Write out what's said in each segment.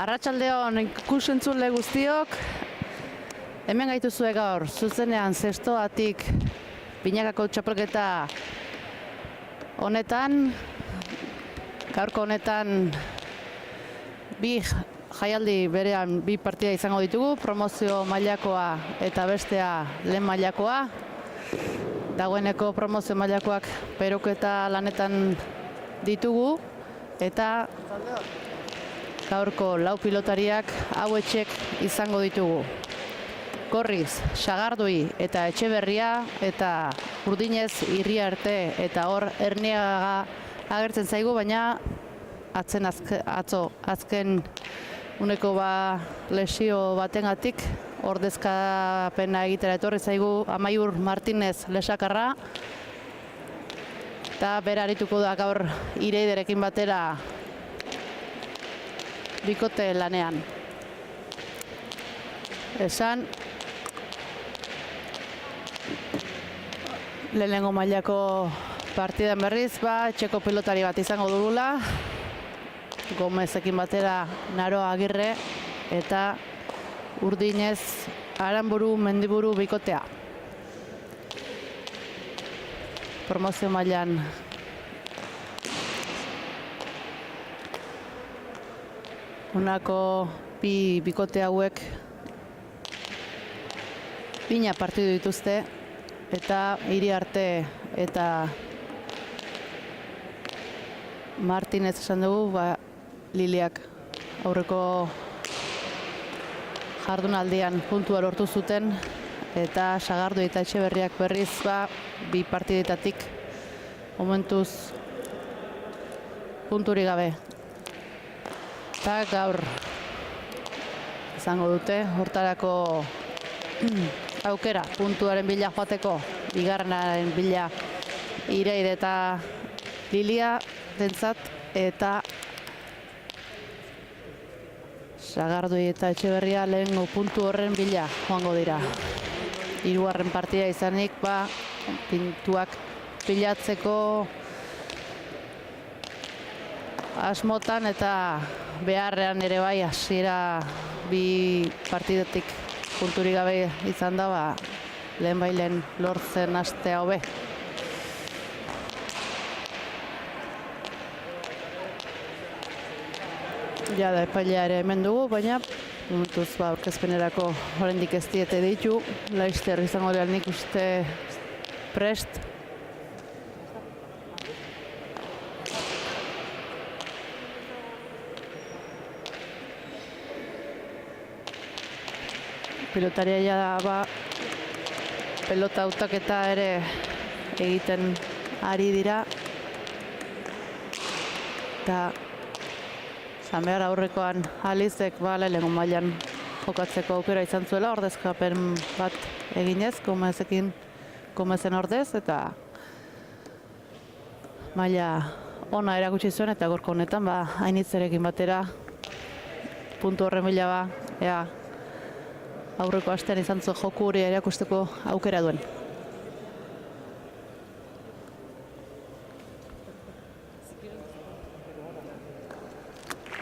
Arratsaldeon ikusentzule guztiok, hemen gaituzue gaur, zuzenean zestoatik binakako txapelketa honetan, gaurko honetan bi jaialdi berean bi partida izango ditugu, promozio mailakoa eta bestea lehen mailakoa. Dagoeneko promozio mailakoak peruketa lanetan ditugu eta gaurko lau pilotariak hauetxek izango ditugu. Gorriz, Sagardui eta Etxeberria eta Urdinez Irriarte eta hor Erniaga agertzen zaigu, baina azken uneko lesio batengatik ordezkapena egitera etorri zaigu Amaiur Martinez Lesakarra eta bera arituko da gaur Ireiderekin batera bikote lanean. Esan lehenengo mailako partidan berriz, etxeko pilotari bat izango dugula, Gomezekin batera Naroa Agirre eta Urdinez Aranburu Mendiburu bikotea. Promozio mailan honako bi bikote hauek bina partidu dituzte eta Iriarte eta Martinez esan dugu, Liliak aurreko jardunaldian puntua lortu zuten eta Sagardui eta Etxeberriak berriz bi partidetatik momentuz punturi gabe. Eta gaur izango dute hortarako aukera puntuaren bila joateko, bigarrenaren bila Ireide eta Lilia dentzat eta Sagardui eta Etxeberria lehengo puntu horren bila joango dira. Hirugarren partida izanik, pintuak pilatzeko asmotan eta beharrean ere bai hasiera bi partidatik punturik gabe izan da, lehen lortzen hastea hobe. Da epailea ere hemen dugu, baina momentuz aurkezpenerako oraindik ez diete ditu. Laster izango dira nik uste prest. Pilotaria pelota hautaketa ere egiten ari dira. Eta Zanbehar aurrekoan Alizek lehenengo mailan jokatzeko aukera izan zuela, ordezkapen bat eginez, Gomezen ordez, eta maila ona erakutsi zuen, eta gorko honetan Ainitzerekin batera puntu horren bila aurreko astean izan zuen joku hori erakusteko aukera duen.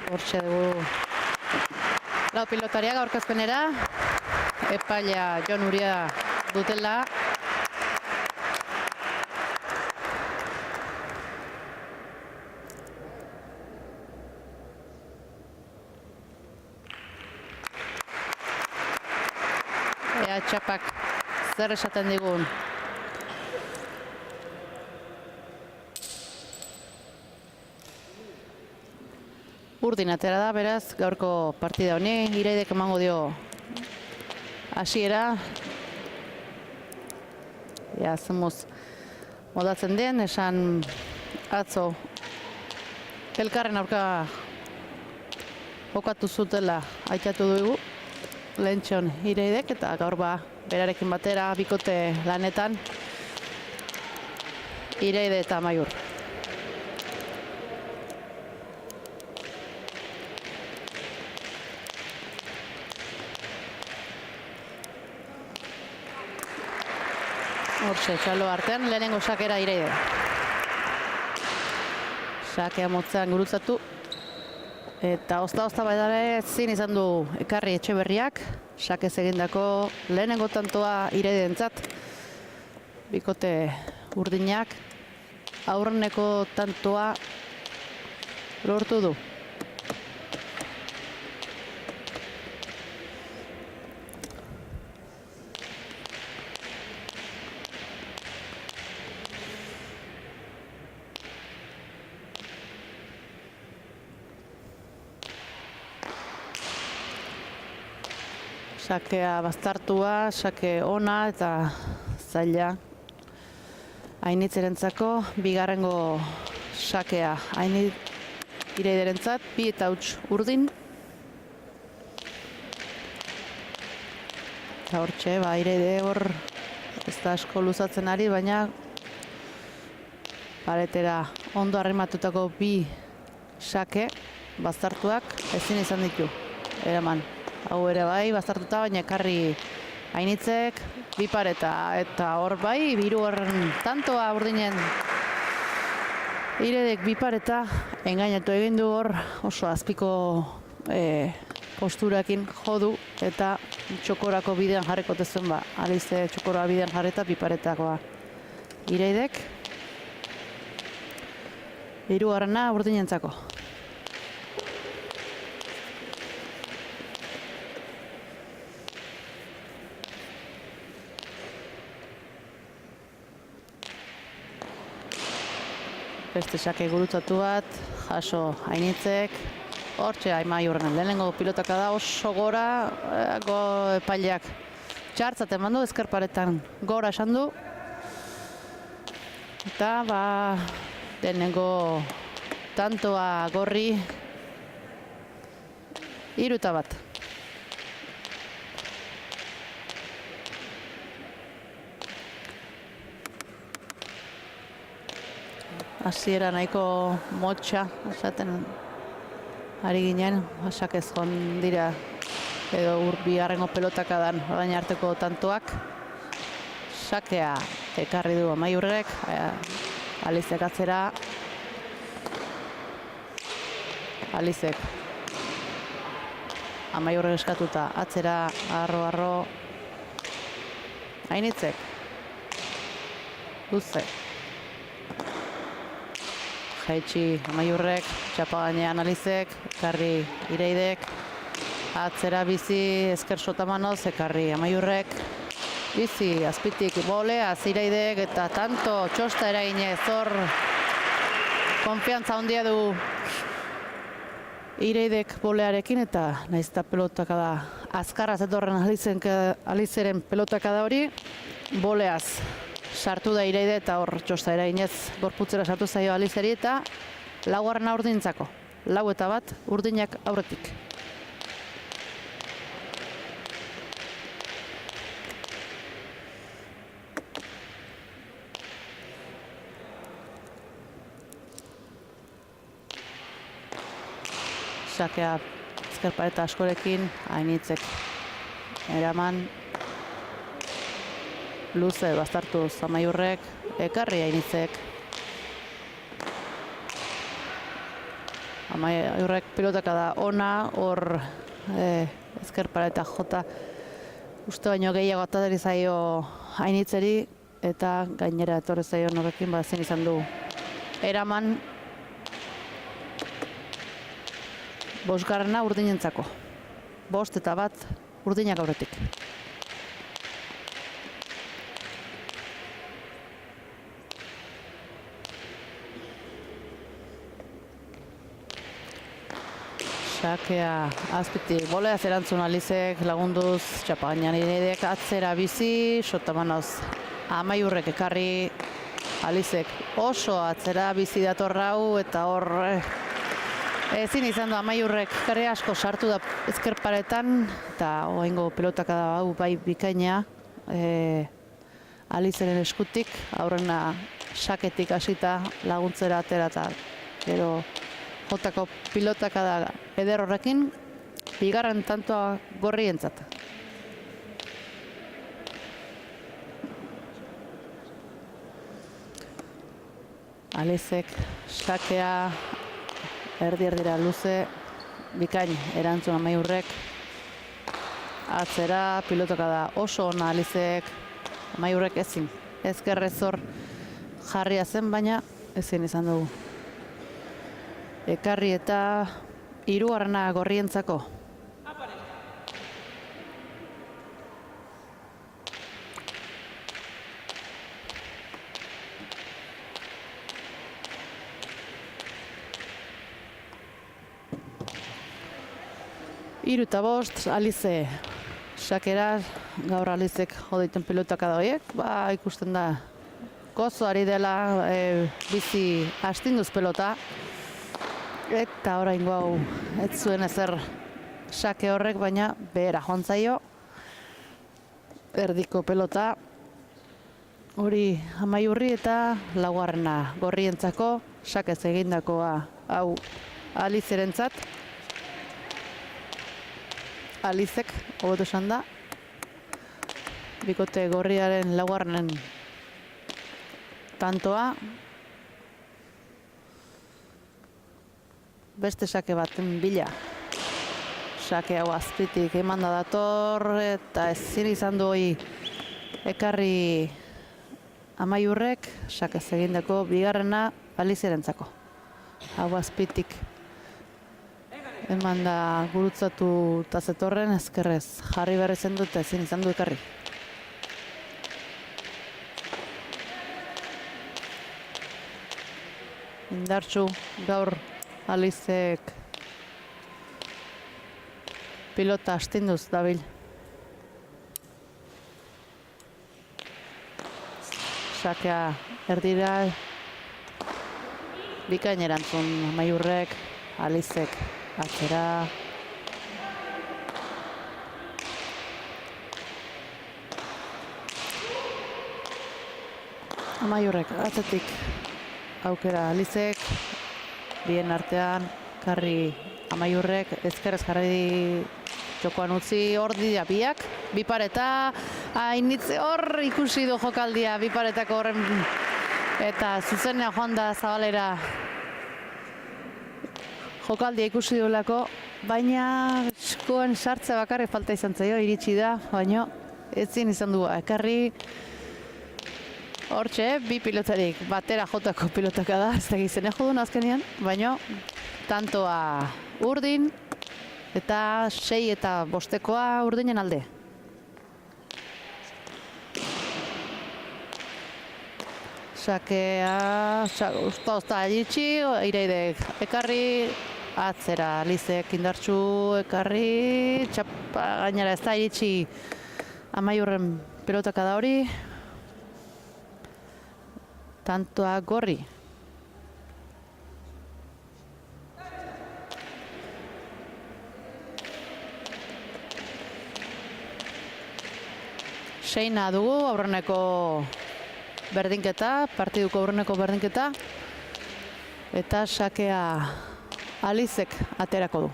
Hortxe dugu lau pilotariak aurkezpenera, epailea Jon Uria dutela. Ea txapak zer esaten digun. Urdin atera da, beraz, gaurko partida honi, Ireidek emango dio hasiera. Zemuz modatzen den, esan atzo elkarren aurka jokatu zutela aitatu dugu lehentxon Ireidek, eta gaur berarekin batera bikote lanetan Ireide eta Amaiur. Hortxe, txalo artean, lehenengo sakera Ireide. Sakea motzean gurutzatu. Eta ozta baidare ezin izan du ekarri Etxeberriak, sakez egindako lehenengo tantoa Iraidentzat. Bikote urdinak aurreneko tantoa lortu du. Sakea baztartua, sake ona eta zaila. Ainitzerentzako bigarrengo sakea Iraiderentzat, 2 eta huts urdin. Eta hortxe, Iraide hor ez da asko luzatzen ari, baina paretera ondo arrimatutako 2 sake baztartuak ezin izan ditu eraman. Hau ere bai, baztartuta, baina ekarri Ainitzek, 2 pareta, eta hor bai, 3. tantoa urdinen Iraidek 2 pareta, engainatu egin du hor, oso azpiko posturakin jodu, eta txokorako bidean jarriko tezuen Alize txokora bidean jarreta 2 paretakoa Iraidek. 3. urdinentzako. Beste sake gurutzatu bat, jaso Ainitzek. Hortxe, Amaiurren lehenengo pilotaka da oso gora, epaileak txartzat eman du, ezker paretan gora esan du. Eta, lehenengo tantoa gorri 3-1. Hasiera nahiko motxa, esaten ari ginen, sakez joan dira edo bigarrengo pelotakadan orain arteko tantoak. Sakea ekarri du Amaiurrek, Alizek atzera. Alizek Amaiurrek eskatuta atzera, arro. Ainitzek. Luze. Jaitsi Amaiurrek, txapa gainean Alizek, ekarri Iraidek, atzera bizi ezker sotamanoz, ekarri Amaiurrek, bizi azpitik boleaz Iraidek, eta tanto txosta eraginez hor konfiantza handia du Iraidek bolearekin, eta nahiz eta pelotaka da azkarra zetorren Alizeren pelotaka da hori, boleaz sartu da Iraide eta hor txosta eraginez gorputzera sartu zaio Alizeri, eta 4. urdintzako. 4-1 urdinak aurretik. Sakea ezker pareta askorekin, Ainitzek eraman. Luze baztartuz Amaiurrek, ekarri Ainitzek. Amaiurrek pilotaka da ona, hor ezker pareta jota uste baino gehiago atadari zaio Ainitzeri, eta gainera etorri zaio horrekin ezin izan du eraman. 5. urdinentzako. 5-1 urdinak aurretik. Sakea azpitik boleaz erantzun Alizek lagunduz, txapa gainean Iraidek atzera bizi, sotamanoz Amaiurrek ekarri, Alizek oso atzera bizi dator hau, eta hor ezin izan du Amaiurrek ekarri asko sartu da ezker paretan, eta oraingo pelotaka da hau bai bikaina Alizeren eskutik, aurrena saketik hasita laguntzera atera, eta gero jotako pilotaka da eder horrekin, 2. tantoa gorrientzat. Alizek sakea erdi-erdira luze, bikain erantzun Amaiurrek. Atzera, pilotaka da oso ona Alizek. Amaiurrek ezin. Ezkerrez hor jarria zen, baina ezin izan dugu. Ekarri eta hirugarrena Gorrientzako. Hiru eta bost, Alize sakera, gaur Alizek jodeiten pilotaka da horiek, ikusten da gozo ari dela bizi astinduz pelota. Eta oraingo hau ez zuen ezer sake horrek, baina behera joan zaio. Erdiko pelota hori Amaiurri eta laugarrena Gorrientzako, sakez egindakoa hau Alizerentzat. Alizek, hobeto esan da, bikote Gorriaren laugarrenen tantoa. Beste sake baten bila. Sake hau azpitik eman da dator, eta ezin izan du hori ekarri Amaiurrek, sakez egindako bigarrena Alizerentzako. Hau azpitik eman da gurutzatu eta zetorren, ezkerrez jarri behar izan dut, ezin izan du ekarri. Indartsu gaur Alizek pilota astinduz dabil. Sakea erdira, bikain erantzun Amaiurrek, Alizek atzera. Amaiurrek atzetik aukera Alizek, bien artean, karri Amaiurrek, ezkerrez jarri txokoan utzi, hor dira biak, bipareta, hainitze hor ikusi du jokaldia, biparetako horren, eta zuzenean joan da Zabalera jokaldia ikusi duelako, baina eskoen sartze bakarrik falta izan zaio, iritsi da, baina ezin izan du ekarri. Hortxe, bi pilotarik batera jotako pilotaka da, ez da gizene jodun azkenean, baina tantoa urdin eta 6 eta 5 urdinen alde. Sakea, usta iritsi, Iraidek ekarri, atzera Alizek indartsu ekarri, txapa gainera ez da iritsi Amaiurren pilotaka da hori. Tantoa Gorri. Seina dugu, aurreneko berdinketa, partiduko aurreneko berdinketa. Eta sakea Alizek aterako du.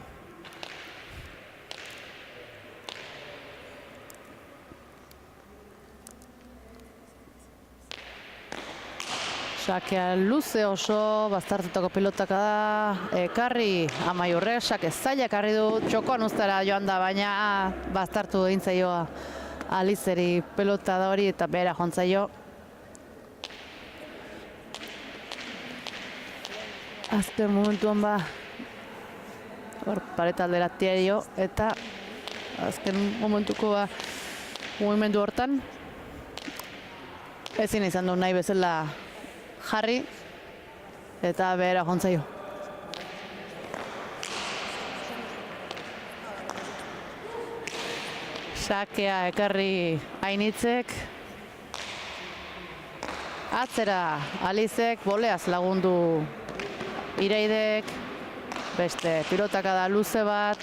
Sakea luze oso, baztertutako pilotaka da, ekarri Amaiurrek, sake zaila ekarri du, txokoan uztara joan da, baina baztertu egin zaioa Alizeri pelota da hori eta behera joan zaio. Azken momentuan hor pareta aldera dio, eta azken momentuko mugimendu hortan ezin izan du nahi bezala jarri eta behera joan zaio. Sakea ekarri Ainitzek, atzera Alizek, boleaz lagundu Iraidek, beste pilotaka da luze bat,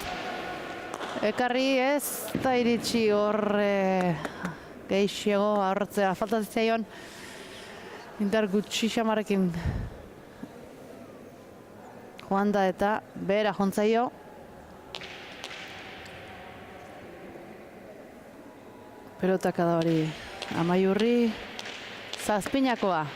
ekarri ez da iritsi hor gehiago aurretzea faltazitzaion, indar gutxi xamarekin joan da eta behera joan zaio. Pelotaka da hori Amaiurri, zazpinakoa.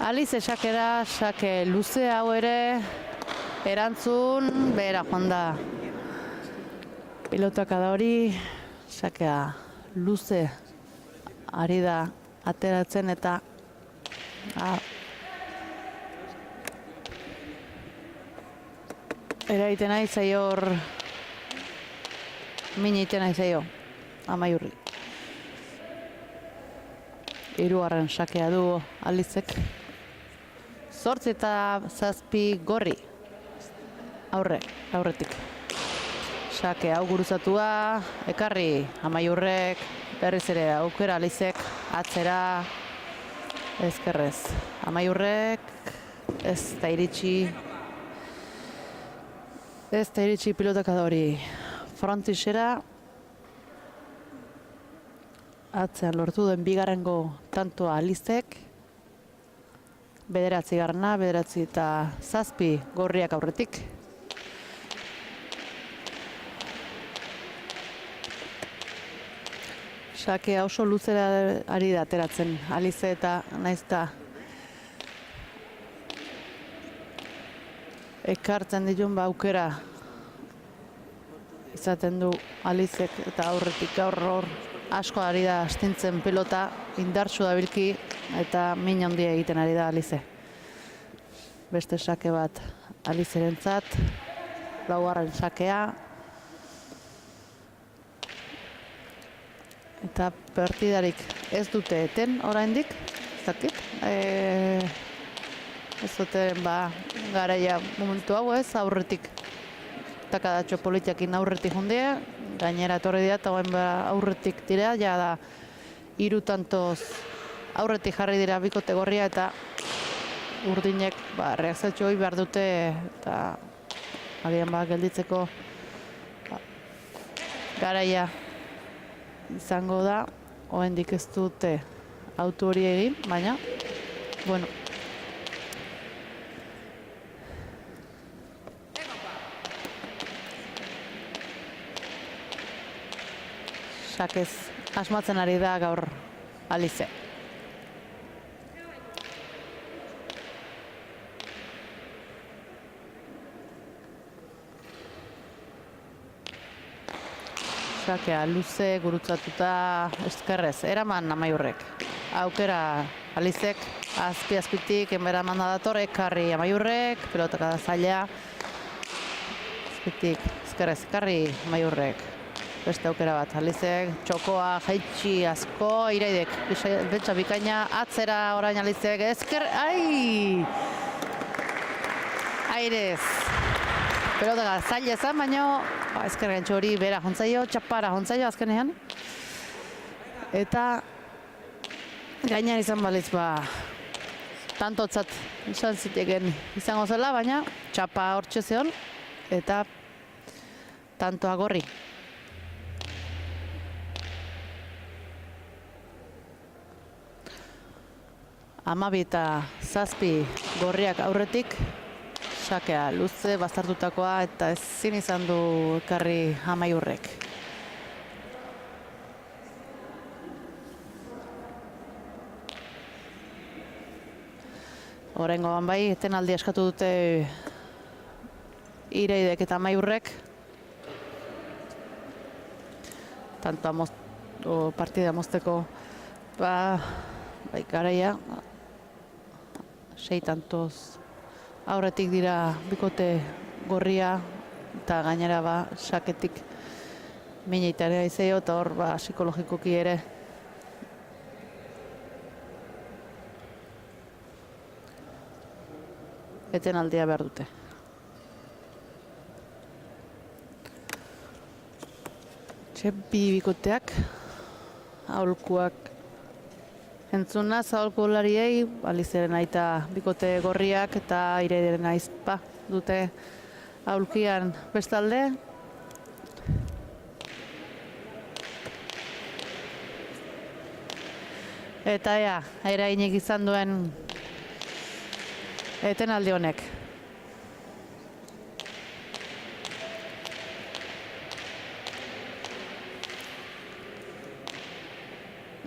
Alize sakera, sake luze hau ere, erantzun, behera joan da. Pilotaka da hori, sakea luze ari da ateratzen eta eraiten nahi zaio hor, min egiten nahi zaio, Amaiurri. Hirugarren sakea du Alizek. 8 eta 7 gorri. Aurretik. Sake hau guruzatua, ekarri Amaiurrek, berriz ere aukera Alizek, atzera, ezkerrez. Amaiurrek, ez da iritsi pilotaka da hori. Frontisera, atzean lortu duen bigarrengo tantoa Alizek, 9 eta 7 gorriak aurretik. Sakea oso luzera ari da ateratzen Alize eta naiz eta ekartzen ditun aukera izaten du Alizek eta aurretik gaur asko ari da astintzen pelota, indartsu dabilki eta min handia egiten ari da Alize. Beste sake bat Alizerentzat, 4. sakea. Eta partidarik ez dute eten oraindik, ez dakit. Ez duten garaia momentu hau ez, aurretik takadatxo politiakin aurretik jundea, gainera etorri dira eta aurretik dira, ja da 3 tantoz aurretik jarri dira bikote gorria eta urdinek reakzatxo hori behar dute eta agian gelditzeko garaia izango da, oraindik ez dute auto hori egin, baina, bueno. Sakez asmatzen ari da gaur Alize. Sakea luze gurutzatuta eskerrez, eraman Amaiurrek. Aukera Alizek azpitik enberaman da dator, ekarri Amaiurrek, pelotaka da zaila. Azpitik, eskerrez, ekarri Amaiurrek. Beste aukera bat, Alizek, txokoa, jaitsi asko, Iraidek, betxa bikaina, atzera orain Alizek, airez. Pelotaka zaila ezan, baina ezker gantxo hori bera jontzaio, txapara jontzaio azkenean. Eta gainean izan baliz tantotzat izan ziteken izango zela, baina txapa hortxe zeon eta tantoa gorri. Amabi eta 7 gorriak aurretik, sakea luze baztertutakoa eta ezin izan du ekarri Amaiurrek. Oraingoan bai, etenaldi eskatu dute Iraidek eta Amaiurrek. Tanto partida mozteko garaia. 6 tantoz aurretik dira bikote gorria eta gainera saketik mineitarea izeo eta hor psikologikoki ere etenaldia behar dute. Bi bikoteak, aholkuak entzuna, aholkulariei, Alizeren aita bikote gorriak eta Iraideren aizpa dute aholkian bestalde. Eta erainik izan duen etenaldi honek.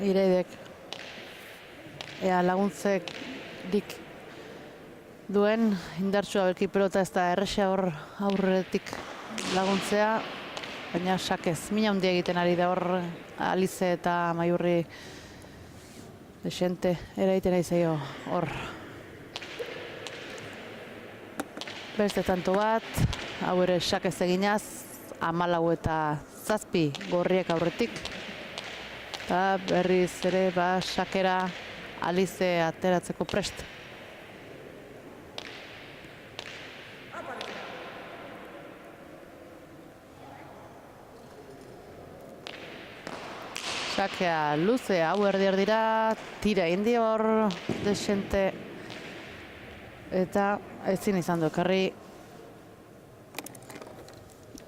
Iraidek laguntzek dik duen indartsua belki pelota ez da erresa hor aurretik laguntzea, baina sakez, mina handia egiten ari da hor Alize eta Amaiurri desente eraiten ari zaio hor. Beste tanto bat, hau ere sakez eginaz, 14 eta 7 gorriek aurretik. Eta berriz ere sakera Alize ateratzeko prest. Sakea luze hau dira, tira indi hor desente. Eta ezin izan du ekarri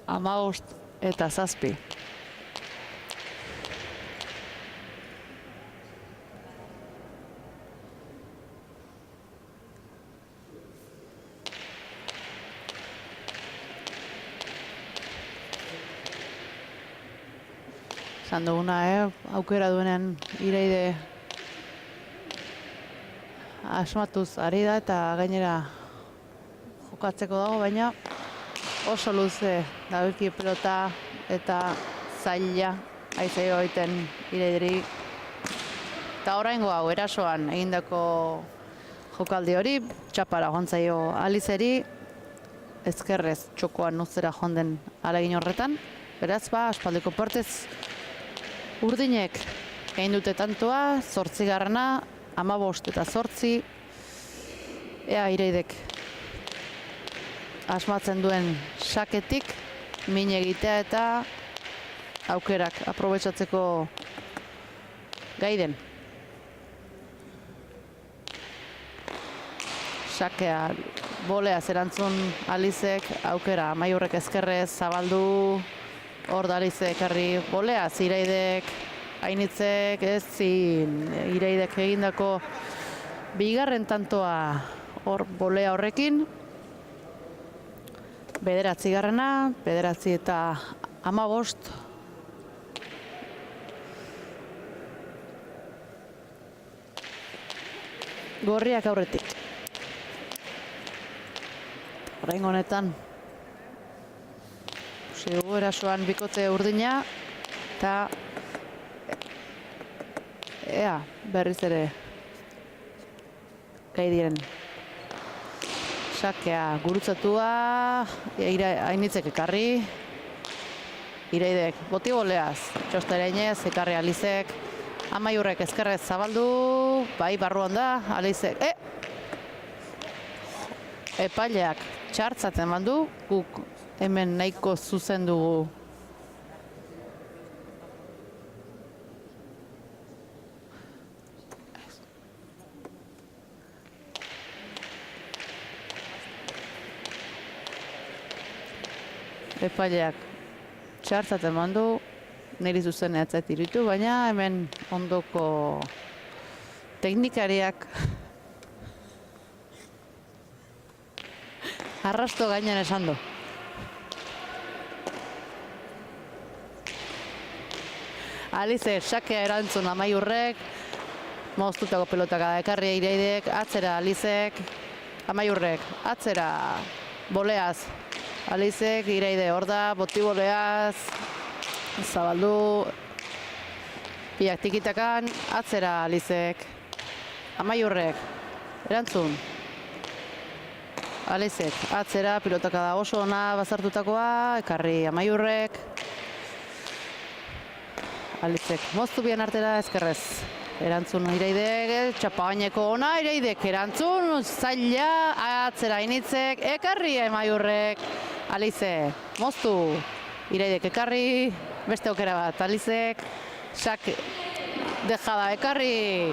15 eta 7. Esan duguna, aukera duenen Iraide asmatuz ari da eta gainera jokatzeko dago, baina oso luze dabilki pelota eta zaila aizaio egiten Iraideri. Eta oraingo hau erasoan egindako jokaldi hori, txapara joan zaio Alizeri, ezkerrez txokoan nuzera jonden alegin horretan. Beraz, aspaldiko partez urdinek egin dute tantoa, 8. 15 eta 8. Ea Iraidek asmatzen duen saketik min egitea eta aukerak aprobetxatzeko gai den. Sakea bolea erantzun Alizek, aukera Amaiurrek ezkerrez zabaldu, hor da Alizek herri bolea, Iraidek, Ainitzek ezin, Iraidek egindako bigarren tantoa hor bolea horrekin. 9. 9 eta 15. Gorriak aurretik. Oraingo honetan erasoan bikote urdina eta ea berriz ere gai diren. Sakea gurutzatua, Ainitzek ekarri, Iraidek boti boleaz, txosterainez, ekarri Alizek, Amaiurrek ezkerrez zabaldu, bai barruan da, Alizek, epaileak txartzaten bandu, guk hemen nahiko zuzen dugu. Epaileak txartzaten bandu, niri zuzen eatzait iritu, baina hemen ondoko teknikariak arrasto gainean esan du. Alize sakea erantzun Amaiurrek, moztutako pelotaka ekarri Iraidek, atzera Alizek, Amaiurrek, atzera boleaz, Alizek, Iraide hor da, boti boleaz, zabaldu, biak tikitakan, atzera Alizek, Amaiurrek, erantzun, Alizek, atzera, pilotaka da oso ona bazartutakoa, ekarri Amaiurrek, Alizek, moztu bian artera ezkerrez. Erantzun Iraidek, txapabaineko ona, Iraidek erantzun, zaila, atzera Ainitzek, ekarri Amaiurrek, Alize, moztu, Iraidek ekarri, beste aukera bat, Alizek, sak, dejada ekarri,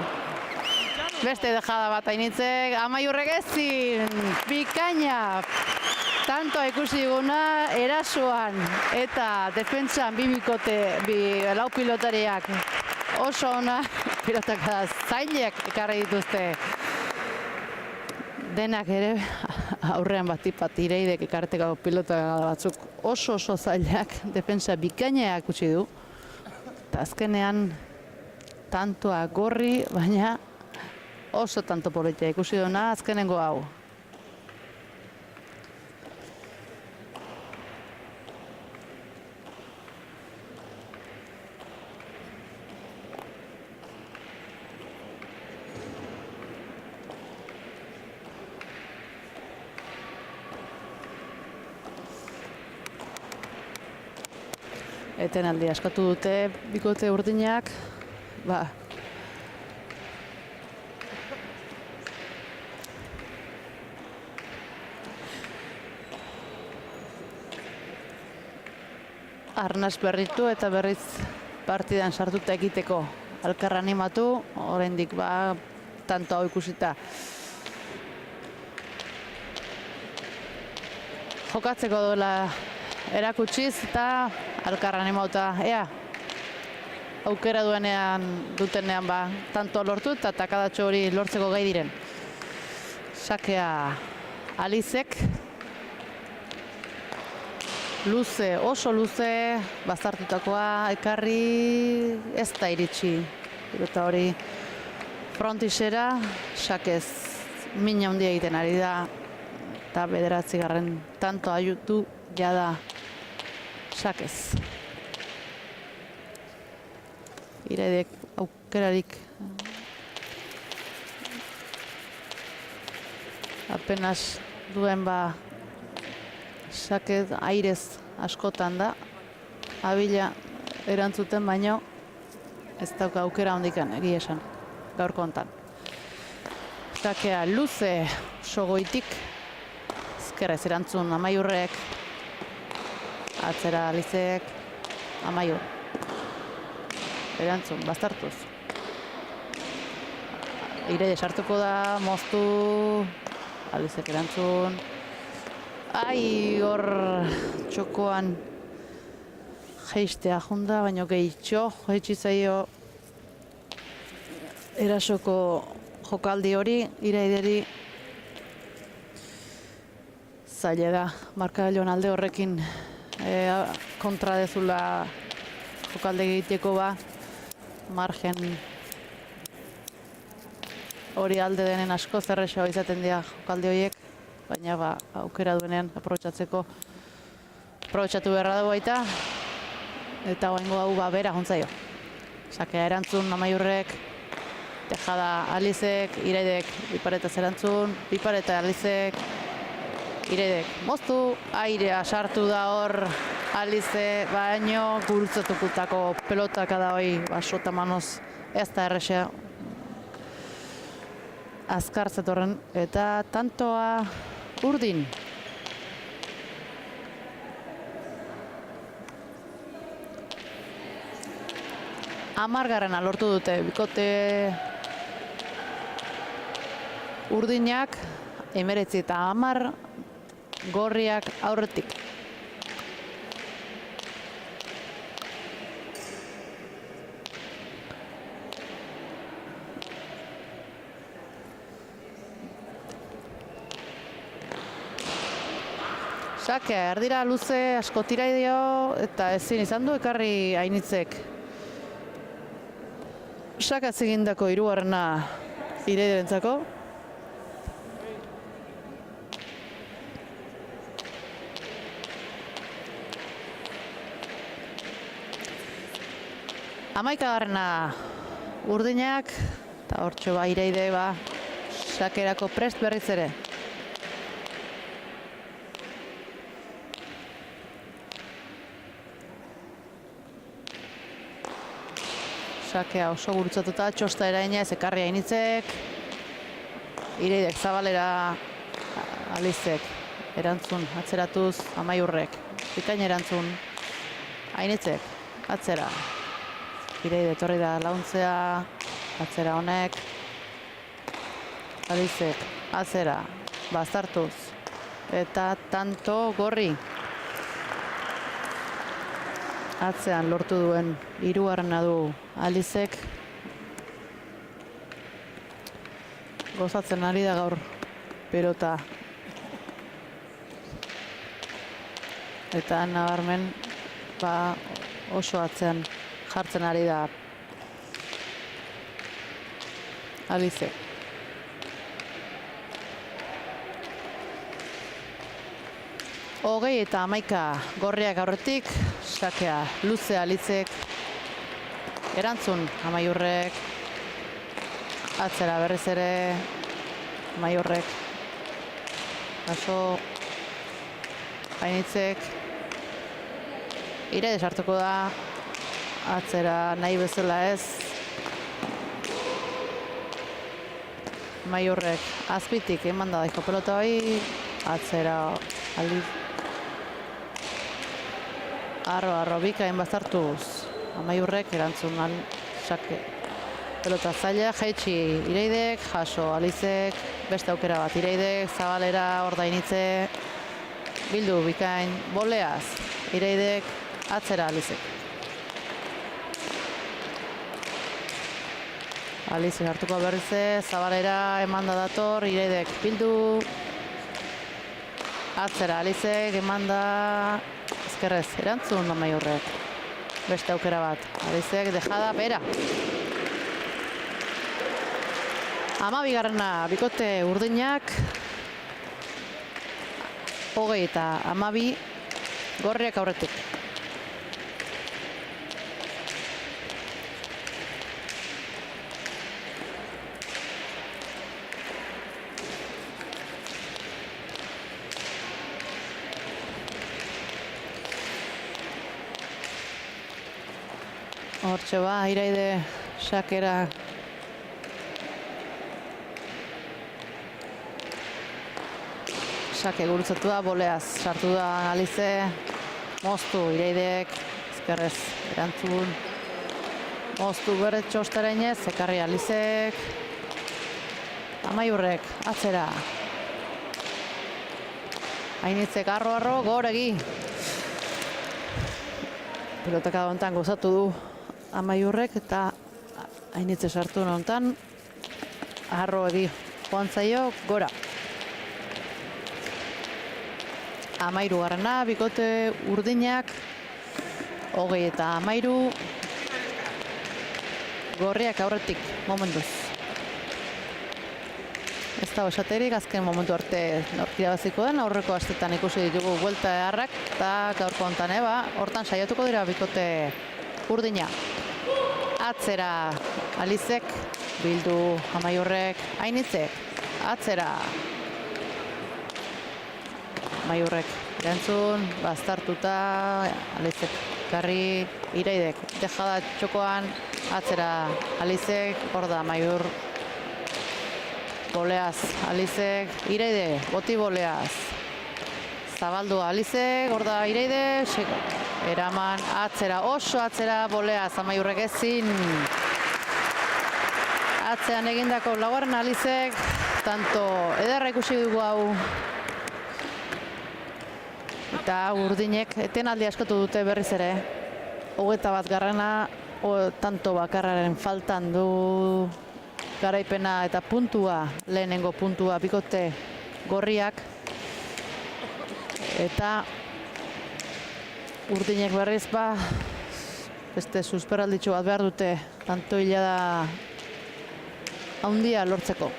beste dejada bat Ainitzek, Amaiurrek ezin, bikaina, tanto ikusi duguna erasoan eta defentsan bi lau pilotariak oso ona, pilotak zailek ekarri dituzte. Denak ere aurrean bat Iraidek ekarteko pilota batzuk oso zailak, defensa bikaina ikusi du. Eta azkenean tantoa gorri, baina oso tanto politia ikusi duna azkenengo hau. etenaldi askatu dute bikote urdinak, arnaz berritu eta berriz partidan sartuta egiteko elkar animatu, oraindik tanto hau ikusita. Jokatzeko duela erakutsiz eta elkar animauta, aukera dutenean tanto lortu eta takadatxo hori lortzeko gai diren. Sakea Alizek, luze, oso luze, bazartutakoa ekarri ez da iritsi. Eta hori frontisera, sakez mina handia egiten ari da, eta 9. tanto aiutu jada sakez. Iraidek aukerarik apenas duen sakez airez askotan da, abila erantzuten baino ez dauka aukera handikan egia esan gaurko hontan. Sakea luze sogoitik, ezkerrez erantzun Amaiurrek, atzera Alizek, Amaiur. Erantzun, baztertuz. Iraide sartuko da, moztu, Alizek erantzun. Hor txokoan jeistea junda, baina gehitxo, jeitsi zaio erasoko jokaldi hori, iraideri zaila da, markagailuan alde horrekin kontra dezula jokalde egiteko margen hori alde denen asko zerrexoa izaten dira jokalde horiek, baina aukera duenean aprobetxatu beharra dugu baita, eta oaingo hau bera jontzaio. Sakea erantzun Amaiurrek, tejada Alizek, Iraidek Biparetaz erantzun, Bipareta Alizek, Iraidek moztu, airea sartu da hor Alize, baino gurutzatukutako pelotak da hoi sota manoz ez da errexea azkar zetorren, eta tantoa urdin. Hamargarrena lortu dute bikote urdinak, 19 eta 10 gorriak aurretik. Sakea erdira luze asko tira dio eta ezin izan du ekarri Ainitzek. Sakaz egindako 3. Iraiderentzako. Hamaikagarrena urdinak, eta hortxo Iraide sakerako prest berriz ere. Sakea oso gurutzatuta, txosta erainez, ekarri Ainitzek, Iraidek zabalera Alizek, erantzun, atzeratuz, Amaiurrek, bikain erantzun, Ainitzek, atzera, Iraide etorri da launtzea, atzera honek, Alizek, atzera, bazartuz, eta tanto gorri. Atzean lortu duen 3. du Alizek. Gozatzen ari da gaur pelota. Eta nabarmen oso atzean jartzen ari da Alizek. Hogei eta 11 gorriak aurretik, sakea luze Alizek, erantzun Amaiurrek, atzera berriz ere Amaiurrek, aso Ainitzek, Iraide sartuko da, atzera nahi bezala ez. Amaiurrek azpitik eman da daiko pelota bai, atzera Aliz. Arro, bikain bazartuz. Amaiurrek erantzunan sake. Pelota zaila, jaitsi Iraidek, jaso Alizek, beste aukera bat Iraidek, Zabalera, ordainitze, bildu bikain, boleaz, Iraidek, atzera Alizek. Alizek hartuko berrize, Zabalera, emanda dator, Iraidek, bildu, atzera Alizek, emanda, ezkerrez, erantzun Amaiurrek, beste aukera bat, Alizek, dejada, bera. 12. bikote urdinak, 20 eta 12 gorriak aurretik. Hortxe ba, Iraide sakera. Sake gurutzatu da, boleaz sartu da Alize, moztu Iraidek, ezkerrez erantzun, moztu bere txostarainez, ekarri Alizek, Amaiurrek, atzera, Ainitzek arro, goregi. Pelotak adontan gozatu du Amaiurrek eta Ainitze sartu nontan, arro egi joan zaio, gora. 13. bikote urdinak, 20 eta 13 gorriak aurretik momentuz. Ez da esaterik, azken momentu arte nork irabaziko den, aurreko astetan ikusi ditugu buelta eharrak eta gaurko hontan hortan saiatuko dira bikote urdina. Atzera Alizek, bildu Amaiurrek, Ainitzek, atzera Amaiurrek erantzun, baztartuta, Alizek, karri, Iraidek, dejada txokoan, atzera Alizek, hor da Amaiur, boleaz Alizek, Iraide, boti boleaz, zabaldu Alizek, hor da Iraide, eraman, atzera, oso atzera boleaz, Amaiurrek ezin, atzean egindako laugarren Alizek, tanto ederra ikusi dugu hau, eta urdinek etenaldi askatu dute berriz ere. 21. Tanto bakarraren faltan du garaipena eta puntua, lehenengo puntua bikote gorriak. Eta urdinek berriz beste susperalditxo bat behar dute tanto hilada handia lortzeko.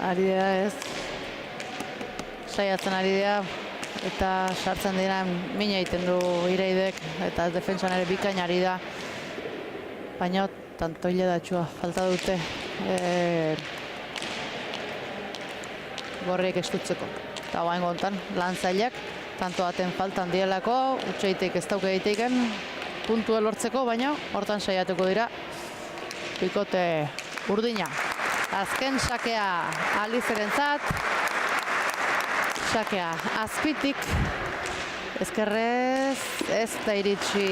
Ari dira ez, saiatzen ari dira eta sartzen dira mina egiten du Iraidek eta defentsan ere bikain ari da, baina tanto hiladatxua falta dute gorriek estutzeko. Eta bain gontan lan zailak, tanto aten faltan dielako, utxeitek ez dauke egiteiken puntua lortzeko, baina hortan saiatuko dira bikote urdina. Azken sakea Alizerentzat, sakea azpitik, ezkerrez, ez da iritsi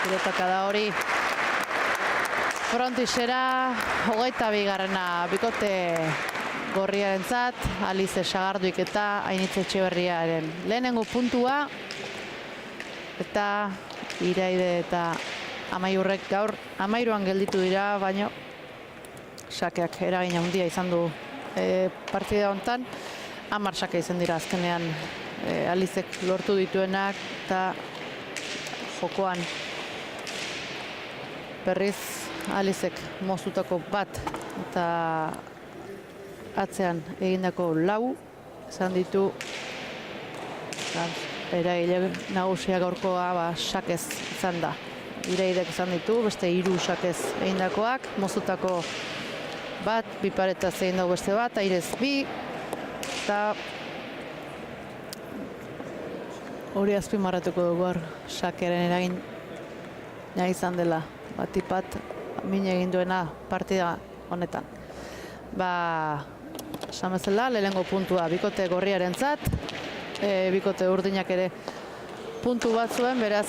pilotakada hori. Frontixera, 22. bikote gorriarentzat, Alize Sagarduik eta Ainitze Etxeberriaren lehenengo puntua, eta Iraide eta Amaiurrek gaur 13an gelditu dira, baina sakeak eragin handia izan du partida hontan. 10 sake izan dira azkenean Alizek lortu dituenak eta jokoan berriz Alizek moztutako bat eta atzean egindako 4 izan ditu. Eragile nagusia gaurkoa sakez izan da. Iraidek izan ditu, beste 3 sakez egindakoak, mozutako bat, bi paretaz egin dugu beste bat, airez 2, eta hori azpimarratuko dugu hor, sakeren eragin nahi izan dela, batipat min egin duena partida honetan. Esan bezala, lehenengo puntua bikote gorriarentzat, bikote urdinak ere puntu bat zuen, beraz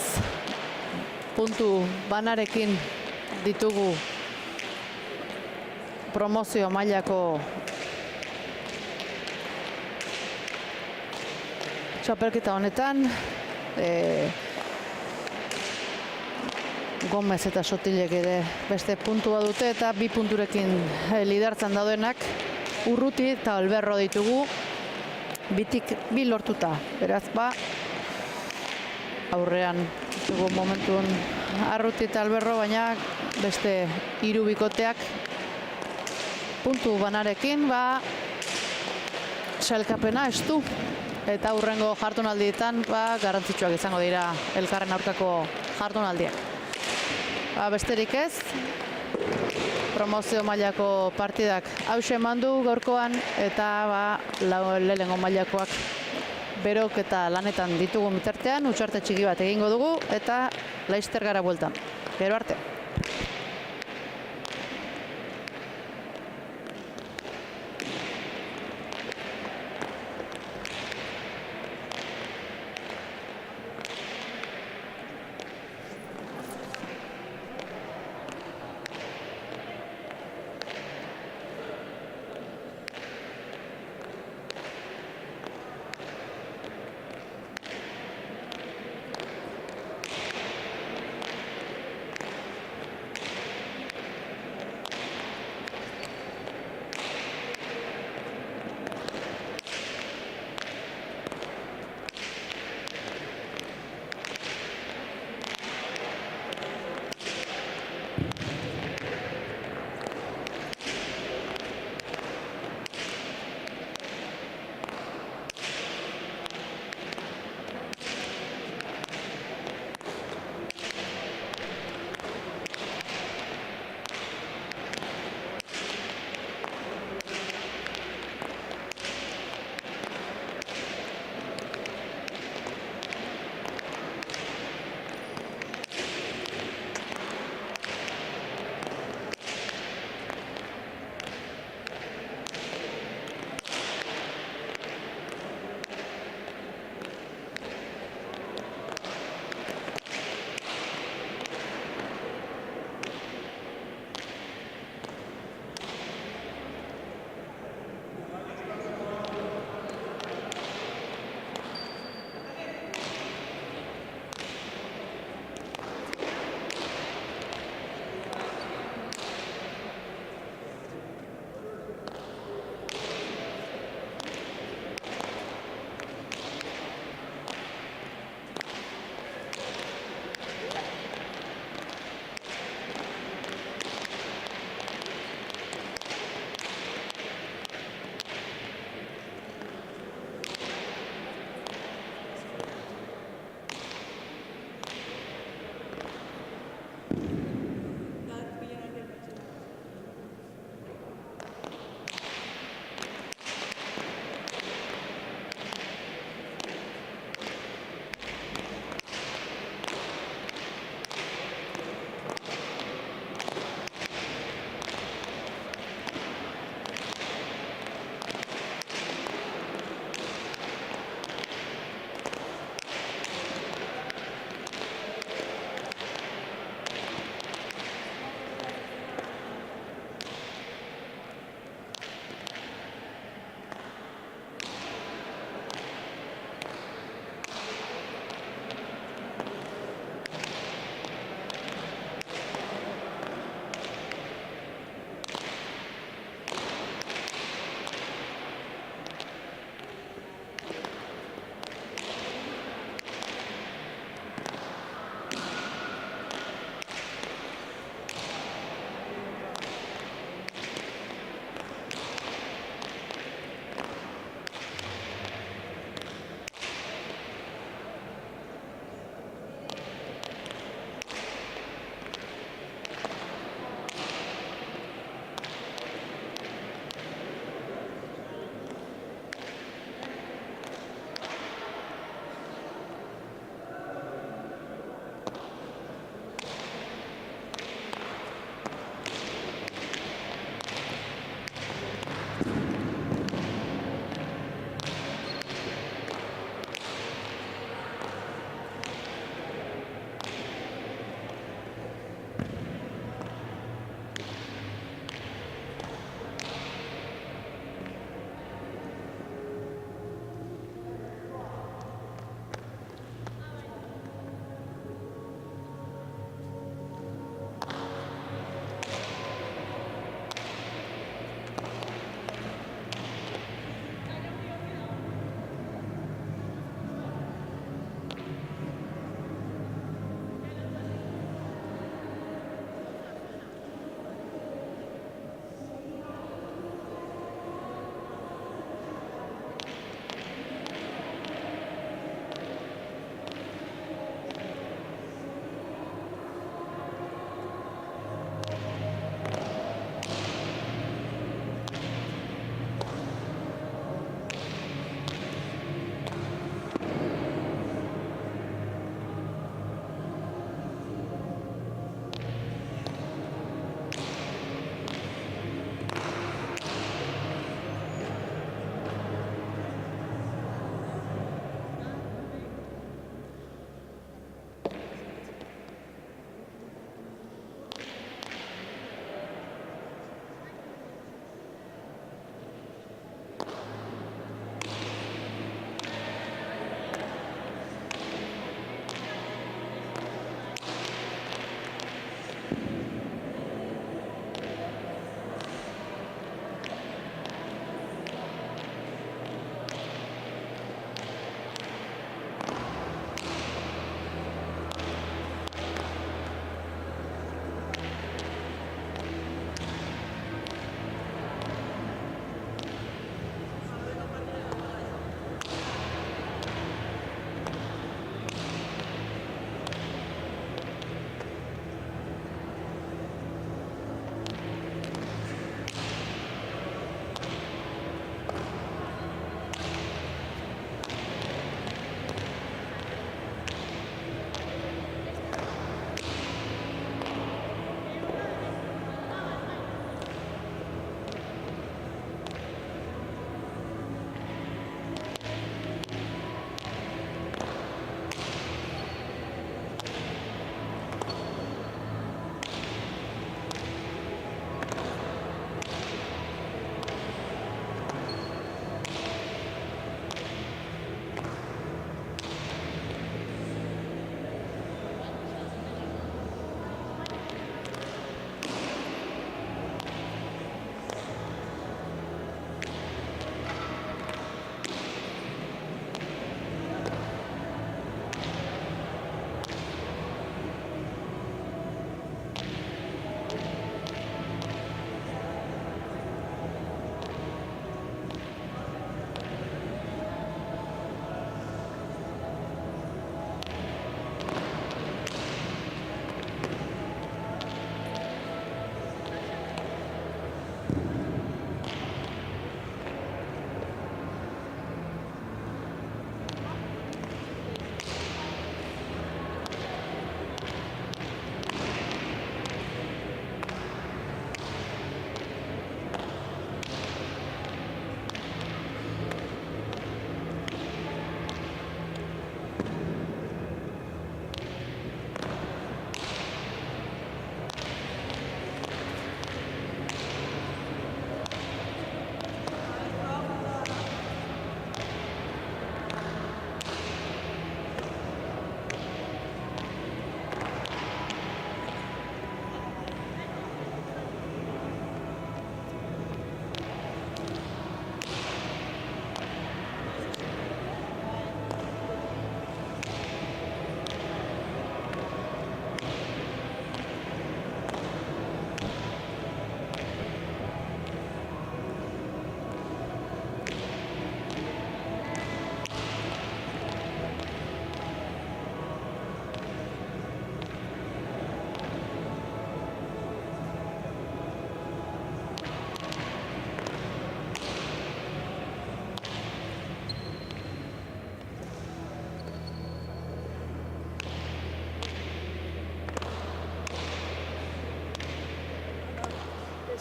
puntu banarekin ditugu promozio mailako txapelketa honetan. Gomez eta Sotilek ere beste puntua dute eta 2 punturekin lidertzen daudenak Urruti eta Alberro ditugu, bitik 2 lortuta. Beraz, aurrean ditugu momentun Arruti eta Alberro, baina beste 3 bikoteak puntu banarekin, sailkapena estu. Eta hurrengo jardunaldietan garrantzitsuak izango dira elkarren aurkako jardunaldiak. Besterik ez, promozio mailako partidak hauxe eman du gaurkoan, eta lehenengo mailakoak berok eta lanetan ditugu mitartean, utxarte txiki bat egingo dugu, eta laizter gara bueltan. Gero arte.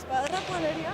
Espadarrakoa neria.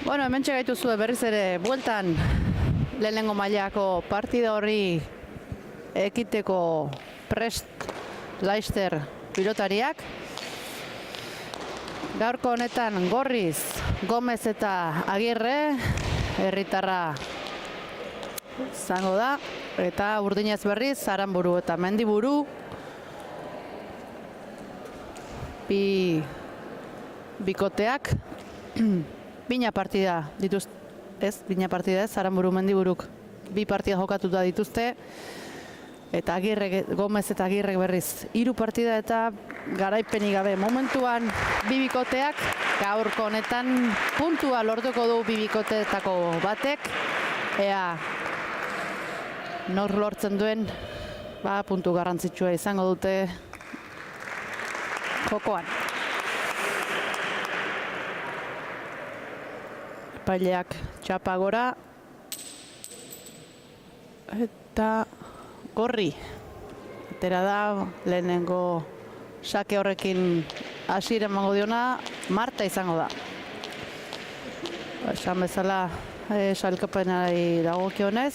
Bueno, hemen txegaituzue berriz ere bueltan lehenengo mailako partida horri ekiteko prest Laister pilotariak. Gaurko honetan Gorriz, Gomez eta Agirre herritarra izango da, eta Urdinez berriz Aranburu eta Mendiburu. Bikoteak bina partida dituzte, bina partida ez, Aranburu Mendiburuk bi partida jokatuta dituzte, eta Gomez eta Agirrek berriz 3 partida eta garaipenik gabe momentuan bi bikoteak. Gaurko honetan puntua lortuko du bi bikoteetako batek, ea nor lortzen duen, puntu garrantzitsua izango dute jokoan. Epaileak txapa gora eta Gorri atera da, lehenengo sake horrekin hasiera emango diona Marta izango da. Esan bezala sailkapenari dagokionez,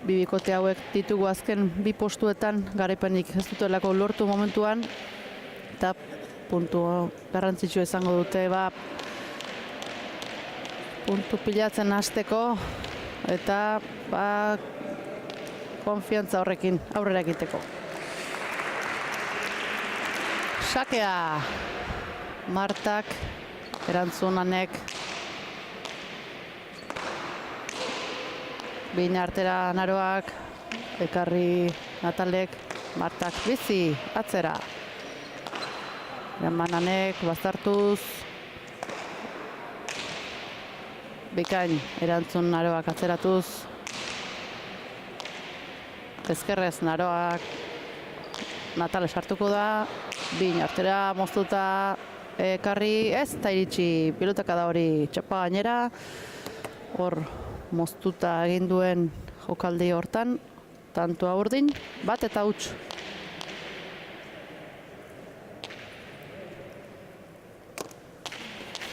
bi bikote hauek ditugu azken bi postuetan, garaipenik ez dutelako lortu momentuan, eta puntu garrantzitsua izango dute puntu pilatzen hasteko eta konfiantza horrekin aurrera egiteko. Sakea Martak, erantzunanek bina artera Naroak, ekarri Natalek, Martak bizi atzera. Mananek bazartuz, bikain erantzun Naroak atzeratuz, ezkerrez Naroak Natale sartuko da, bina artera moztuta ekarri, ez eta iritsi pilotaka da hori txapa gainera, hor moztuta egin duen jokaldi hortan, tantua Urdin, bat eta huts.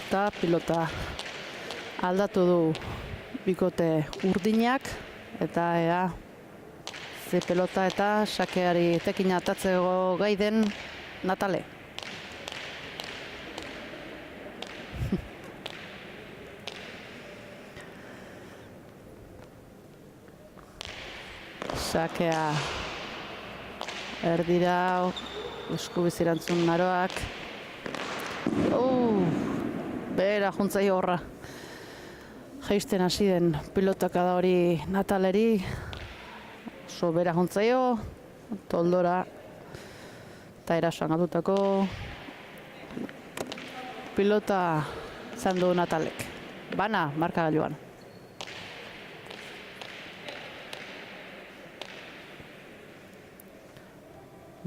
Eta pilota aldatu du bikote Urdinak, eta ea ze pelota eta sakeari etekin atatzeko gai den Natale. Sakea erdira, eskubiz irantzun Naroak. Bera juntzaio horra. Jaisten hasi den pilotaka da hori Nataleri. Oso bera juntzaio, toldora eta erasoan gatutako pilota izan du Natalek. Bana markagailuan.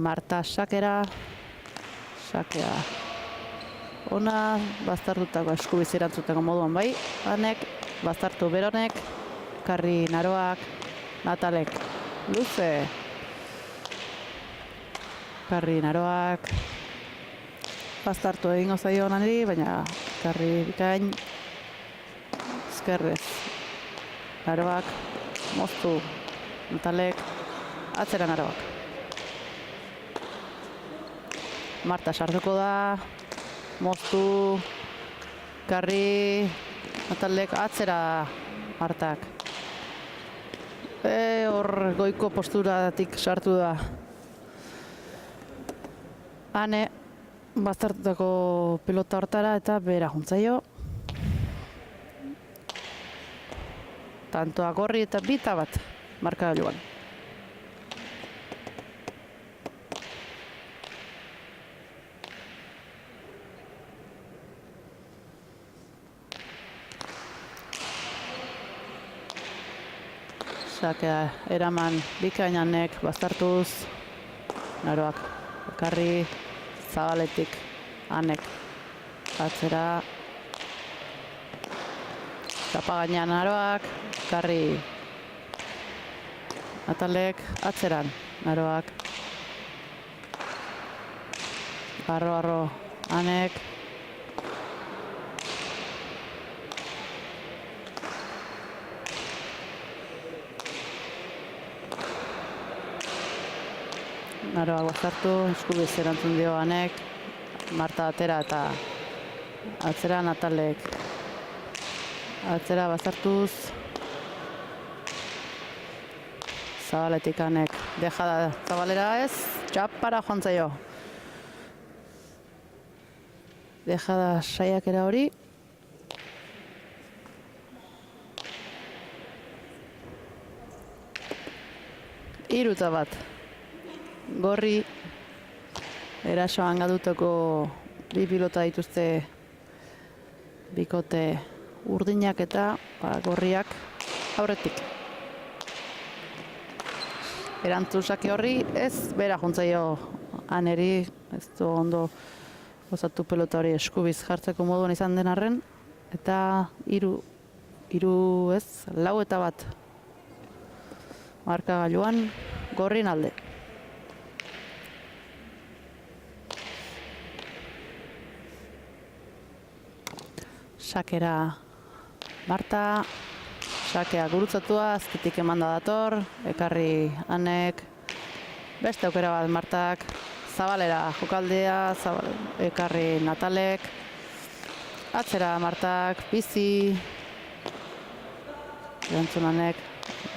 Marta sakera, sakea ona, baztertutako eskubiz erantzuteko moduan bai, Anek, baztertu Beronek, karri Naroak, Natalek, luze, karri Naroak, baztertu egingo zaio onari, baina karri bikain, ezkerrez, Naroak, moztu, Natalek, atzera Naroak. Marta sartuko da, moztu, karri, Natalek, atzera Martak. Hor goiko posturatik sartu da. Ane, baztertutako pilota hortara eta bera juntzaio. Tantoa gorri eta bita bat markagailuan. Sakea eraman bikainanek baztertuz, Naroak ekarri zabaletik Anek atzera, txapa gainean Naroak, ekarri Natalek atzeran Naroak, arro Anek, Naroak baztertu, eskubiz erantzun dio Anek, Marta atera eta atzera Natalek. Atzera baztertuz, zabaletik Anek. Deja da zabalera ez, txapara joan zaio. Deja da saiakera hori. Hiruta bat. Gorri erasoan gatutako bi pilota dituzte bikote urdinak eta gorriak aurretik. Erantzusake horri ez bera juntzaio Aneri, ez du ondo osatu pelota hori eskubiz jartzeko moduan izan den arren, eta hiru ez, 4-1 markagailuan gorrin alde. Sakera Marta, sakea gurutzatua, azketik emanda dator, ekarri Anek, beste aukera bat Martak, zabalera jokaldea, ekarri Natalek, atzera Martak, bizi, erantzun Anek,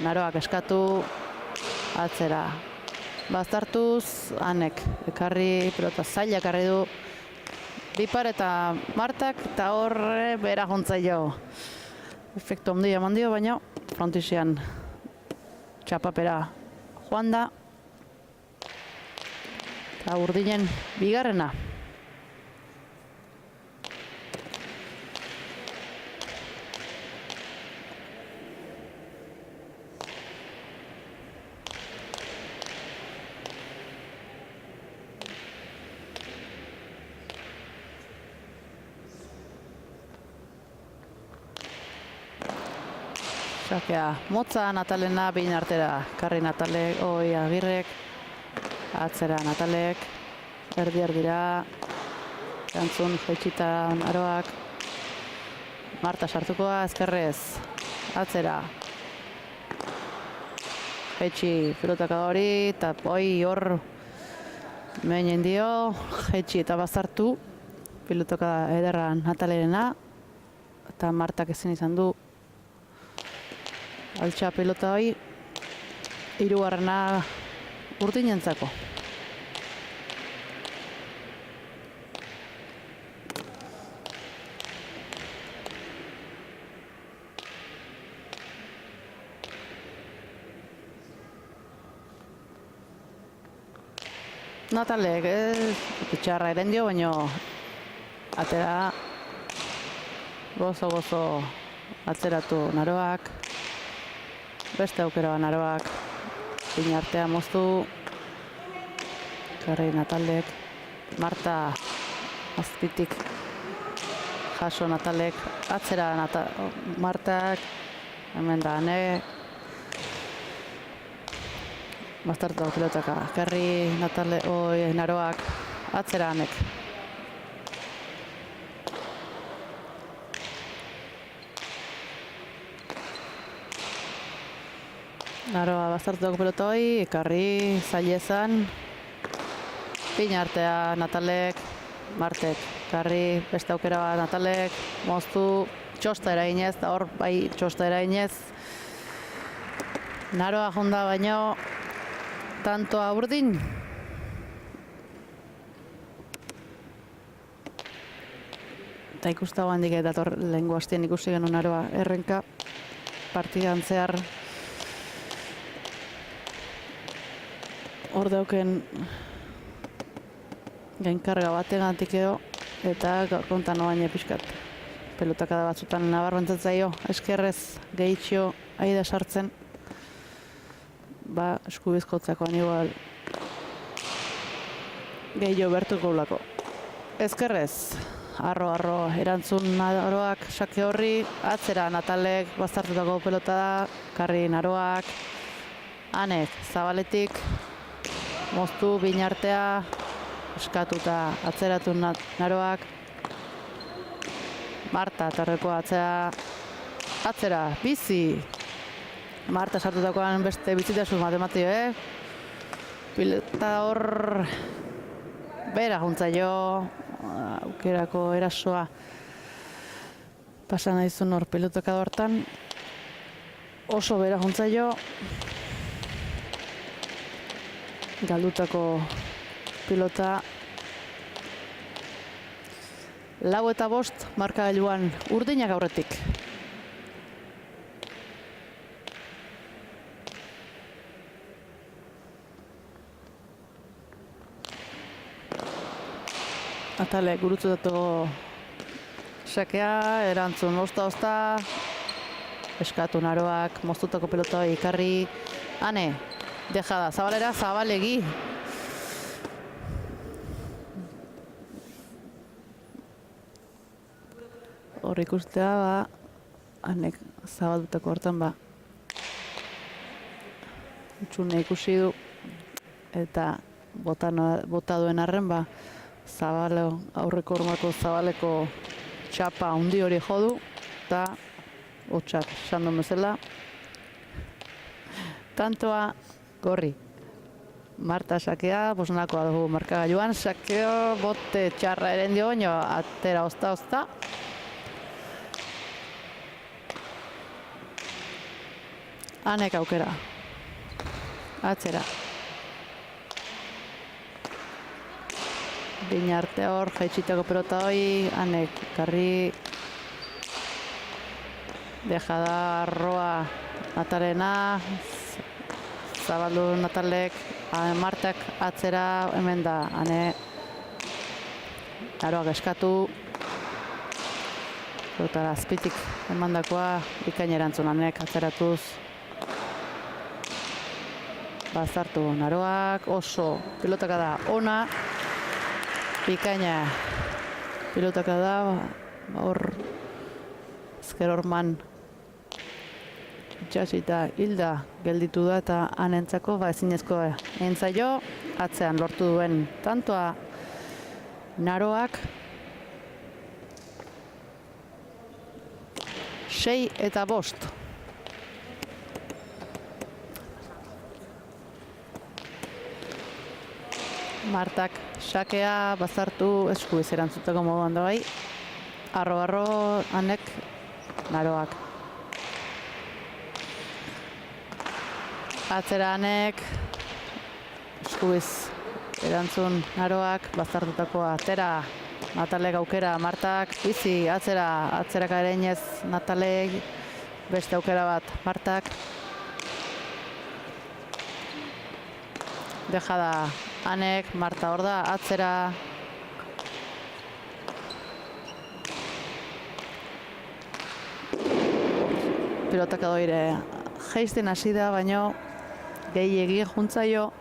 Naroak eskatu, atzera baztartuz, Anek, ekarri, pelota zaila ekarri du, Bipar eta Martak eta horre bera juntzaio. Efektu ondia eman dio, baina frontizian txapapera joan da. Eta urdinen bigarrena. Sakea motza Natalena behin artera, karri Natalek, Agirrek, atzera Natalek, erdira, erantzun jaitsita Naroak, Marta sartukoa, ezkerrez, atzera, jaitsi pilotaka hori, eta hor mehinen dio, jaitsi eta bazartu, pilotaka ederra Natalerena, eta Martak ezin izan du altxa pelota hori, hirugarrena urdinentzako. Natalek, txarra eren dio, baina atera gozo atzeratu Naroak, beste aukera Naroak, Pinartea moztu, Karri Natalek, Marta azpitik jaso Natalek, atzera Martak, hemen da ane, bastartu pilotaka, Karri Naroak, atzera anek. Naroa bastartuko pelota hoi, ekarri zailezan, Pinartea Natalek, Martek, ekarri beste aukera bat Natalek, moztu, txosta erainez, da hor bai txosta erainez. Naroa jonda baino, tantoa urdin. Eta ikustago handik eta lehengo hastien ikusi genuen Naroa errenka partidan zehar. Hor dauken gainkarga bategantik edo eta kontan oaine pixkat. Pelotakada batzutan nabarmentzaio, eskerrez gehitxo aida sartzen. Ba, eskubizkotzakoan igual gehiago bertuko ulako. Ezkerrez, arro erantzun Naroak sake horri, atzera Natalek bastartutako pelota da, Karri Naroak, Anek zabaletik, moztu Pinartea, eskatuta atzeratu Naroak, Marta torreko atzera, bizi, Marta sartutakoan beste bizitasun matematio, Pilota hor bera juntzaio, aukerako erasoa pasan aizun hor pilotaka hortan, oso bera juntzaio, galdutako pilota 4:05 markagailuan urdinak aurretik. Natalek gurutzutako sakea, erantzun osta, eskatu Naroak, moztutako pelota ikarri, Ane, dejada, zabalera, zabalegi. Hor ikustea, Anek zabaldutako hortan, utxune ikusi du, eta bota duen arren, aurreko hormako zabaleko txapa handi hori jodu, eta hotxak sandon bezala. Tantoa gorri. Marta sakea, bosnakoa dugu markagailuan, sakeo bote txarra eren dio, baina atera ozta. Anek aukera. Atzera. Pinarte hor, jaitsitako pelota hoi, Anek, Karri, dejada arroa Natalena, zabaldu Natalek, Martak atzera, hemen da, Ane, Naroak eskatu, pelota azpitik emandakoa, bikain erantzun Anek atzeratuz, bazartu Naroak, oso pilotaka da ona, bikaina pilotaka da, hor ezker horman itxasita hilda gelditu da eta anentzako ezinezko entzaio, atzean lortu duen tantoa Naroak 6-5. Martak sakea bazartu eskubiz erantzuteko moduan da bai. Arro, Anek, Naroak. Atzera Anek, eskubiz erantzun Naroak, baztertutakoa atera, Natalek aukera, Martak, bizi, atzeraka ere inez Natalek, beste aukera bat, Martak. Dejada Anek, Marta hor da, atzera. Pilotak edoire geisten hasi da, baino gehiegi juntzaio.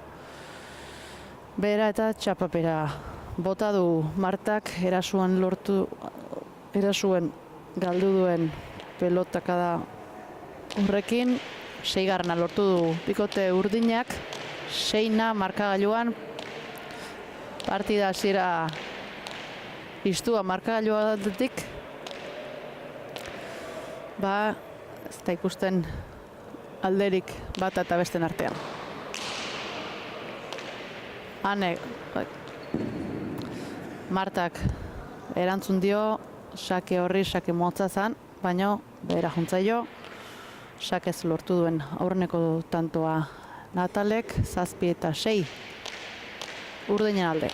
Bera eta txapapera bota du Martak, erasuen galdu duen pelotaka da horrekin. 6. lortu du bikote urdinak, 6 markagailuan. Partida hasiera istua markagailuatik. Ez da ikusten alderik bat eta besten artean. Anek, Martak erantzun dio, sake horri, sake motza zan, baino behera juntzaio, sakez lortu duen aurreneko tantoa Natalek, 7 eta 6 urdinen alde.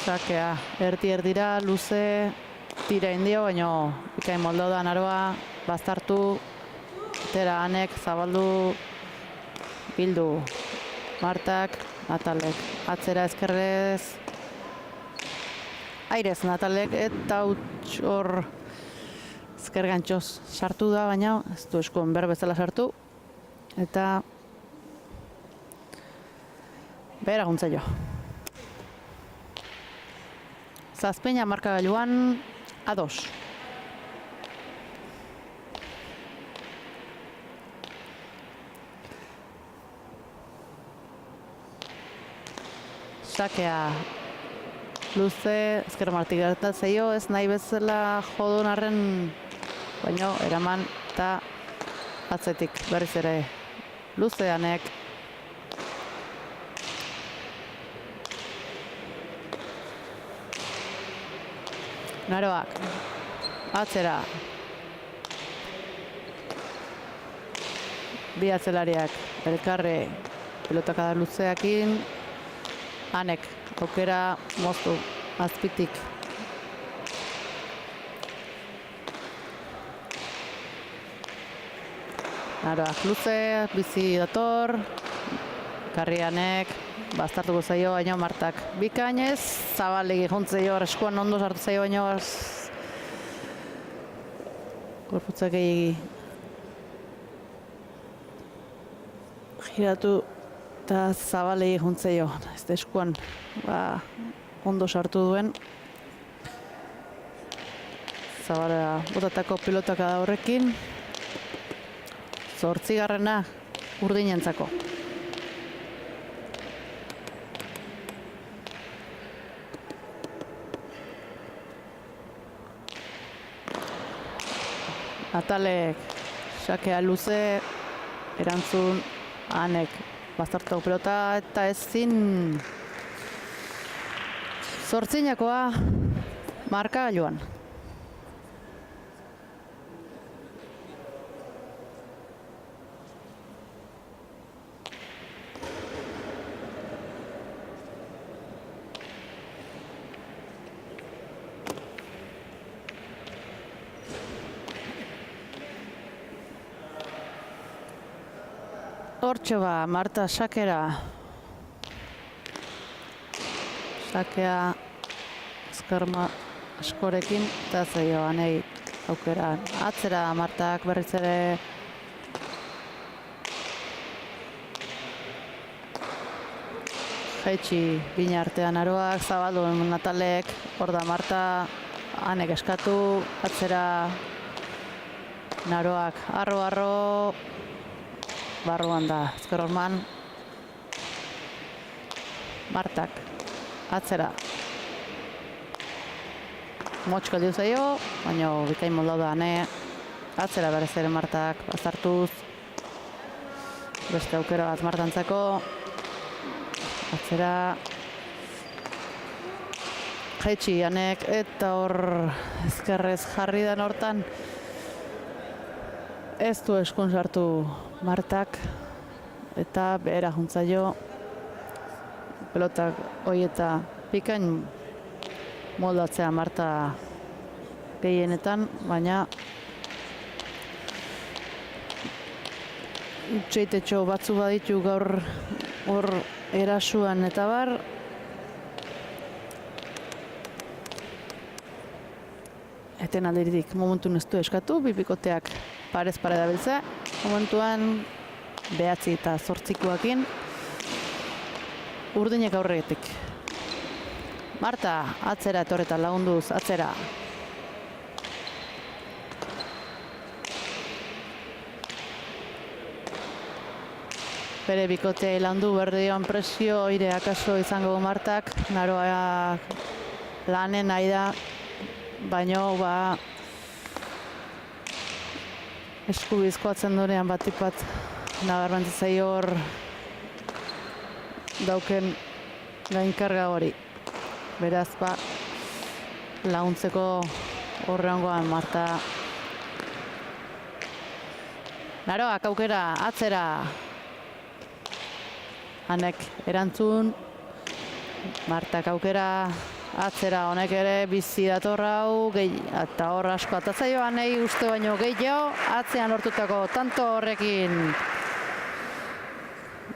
Sakea erdi-erdira, luze, tira indio, baino ikain moldo da Naroa, baztartu, atera Anek, zabaldu, bildu Martak, Natalek, atzera ezkerrez, airez Natalek, eta hor ezker gantxoz sartu da, baina ez du eskuen berbezala sartu, eta behera guntzaio. Zazpeina markagailuan A2. Sakea luze, ezker martik gertatzeio, ez nahi bezala jodun arren, baino eraman eta atzetik berriz ere luze Anek. Naroak, atzera. Bi atzelariak elkarre pelotaka da luzeakin. Anek, aukera moztu azpitik. Naroak luze, bizi dator. Karri Anek, baztartuko zaio, baino Martak bikainez, zabalegi juntzeio, eskuan ondo sartu zaio, baino gorputzak egi giratu eta zabalegi juntzeio, ez da eskuan ondo sartu duen. Zabala botatako pilotaka da horrekin, 8. urdinentzako. Natalek, sakea luze, erantzun Anek, baztartu pelota eta ezin 8. markagailuan. Hortxe ba, Marta sakera. Sakea ezkerma askorekin eta zeio Anei aukeran. Atzera Martak berriz ere jaitsi bina artean Aroak, zabaldu Natalek, hor da Marta, Anek eskatu, atzera Naroak, arro, barruan da, ezker horman. Martak, atzera. Motxko aldiu zaio, baina bikain molda da, Atzera berez ere Martak, bazartuz. Beste aukera bat Martantzako. Atzera. Jaitsi Anek eta hor ezkerrez jarri den hortan. Ez du eskun sartu Martak. Eta behera juntzaio. Pelotak hoi eta pikain moldatzea Marta gehienetan, baina txeitetxo batzu baditu gaur hor erasuan eta bar. Eten alderitik momentun ez du eskatu, bipikoteak parez pare dabiltza. Momentuan 9 eta 8koekin urdinek aurretik. Marta atzera etorreta lagunduz, atzera. Bere bikotea landu berdioan presio, ire akaso izango Martak, Naroa lanen nahi da, baino eskubizkoatzen durean batipat nabarmentzai hor dauken gainkarga hori. Beraz, laguntzeko horrengoan Marta. Naroak aukera, atzera. Anek erantzun. Martak aukera, atzera. Honek ere bizi dator hau, eta hor asko atatzaio anei uste baino gehiago. Atzean lortutako tanto horrekin.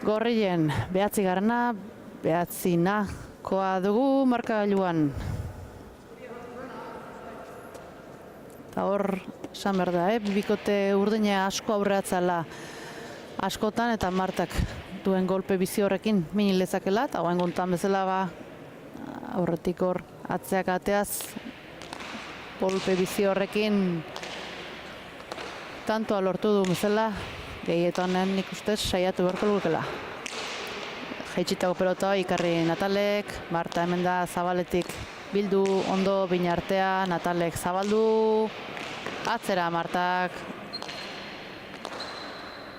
Gorrien, 9. 9. dugu markagailuan. Eta hor, esan behar da, bikote urdina asko aurreatzala askotan eta Martak duen golpe bizi horrekin mini lezakela, eta guain gontan bezala aurretik hor atzeak ateaz golpe bizi horrekin tantoa lortu du bezala, gehietonen nik ustez saiatu beharko lukela. Jaitsitako pelota ikarri Natalek, Marta hemen da zabaletik bildu ondo bina artea, Natalek zabaldu, atzera Martak,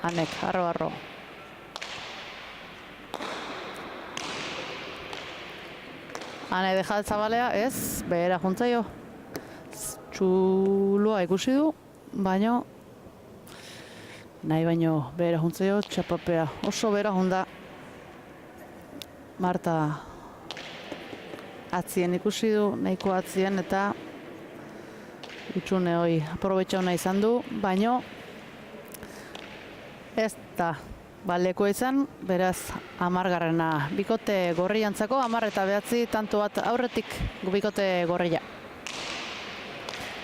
Anek, arro. Ane dejat zabalea, ez, behera juntzaio. Txuloa ikusi du, baino, nahi baino behera juntzaio, txapapea oso behera junta. Marta atzien ikusi du, nahiko atzien eta utxune hoi aprobetxauna izan du, baino ez da baleko izan, beraz 10. Bikote gorriantzako 10 eta 9 tanto bat aurretik bikote gorria.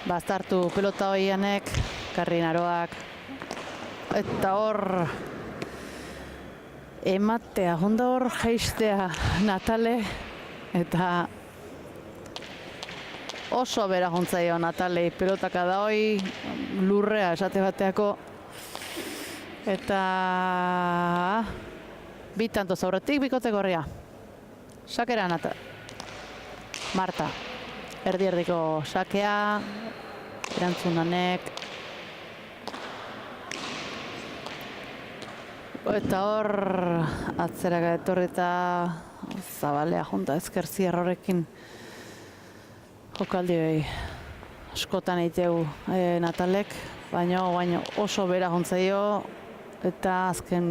Bastartu pelota hoi Anek, karri Naroak, eta hor ematea, honda hor jaistea Natale, eta oso bera jontzaio Natalei pelotaka da hoi, lurrea esate bateako, eta bitanto zaurretik bikote gorria. Sakera Marta, erdi-erdiko sakea, erantzun Anek, eta hor atzeraka etorri eta zabalea junta ezkerzi errorekin jokaldi behi askotan eiteu Natalek, baina oso bera juntzaio eta azken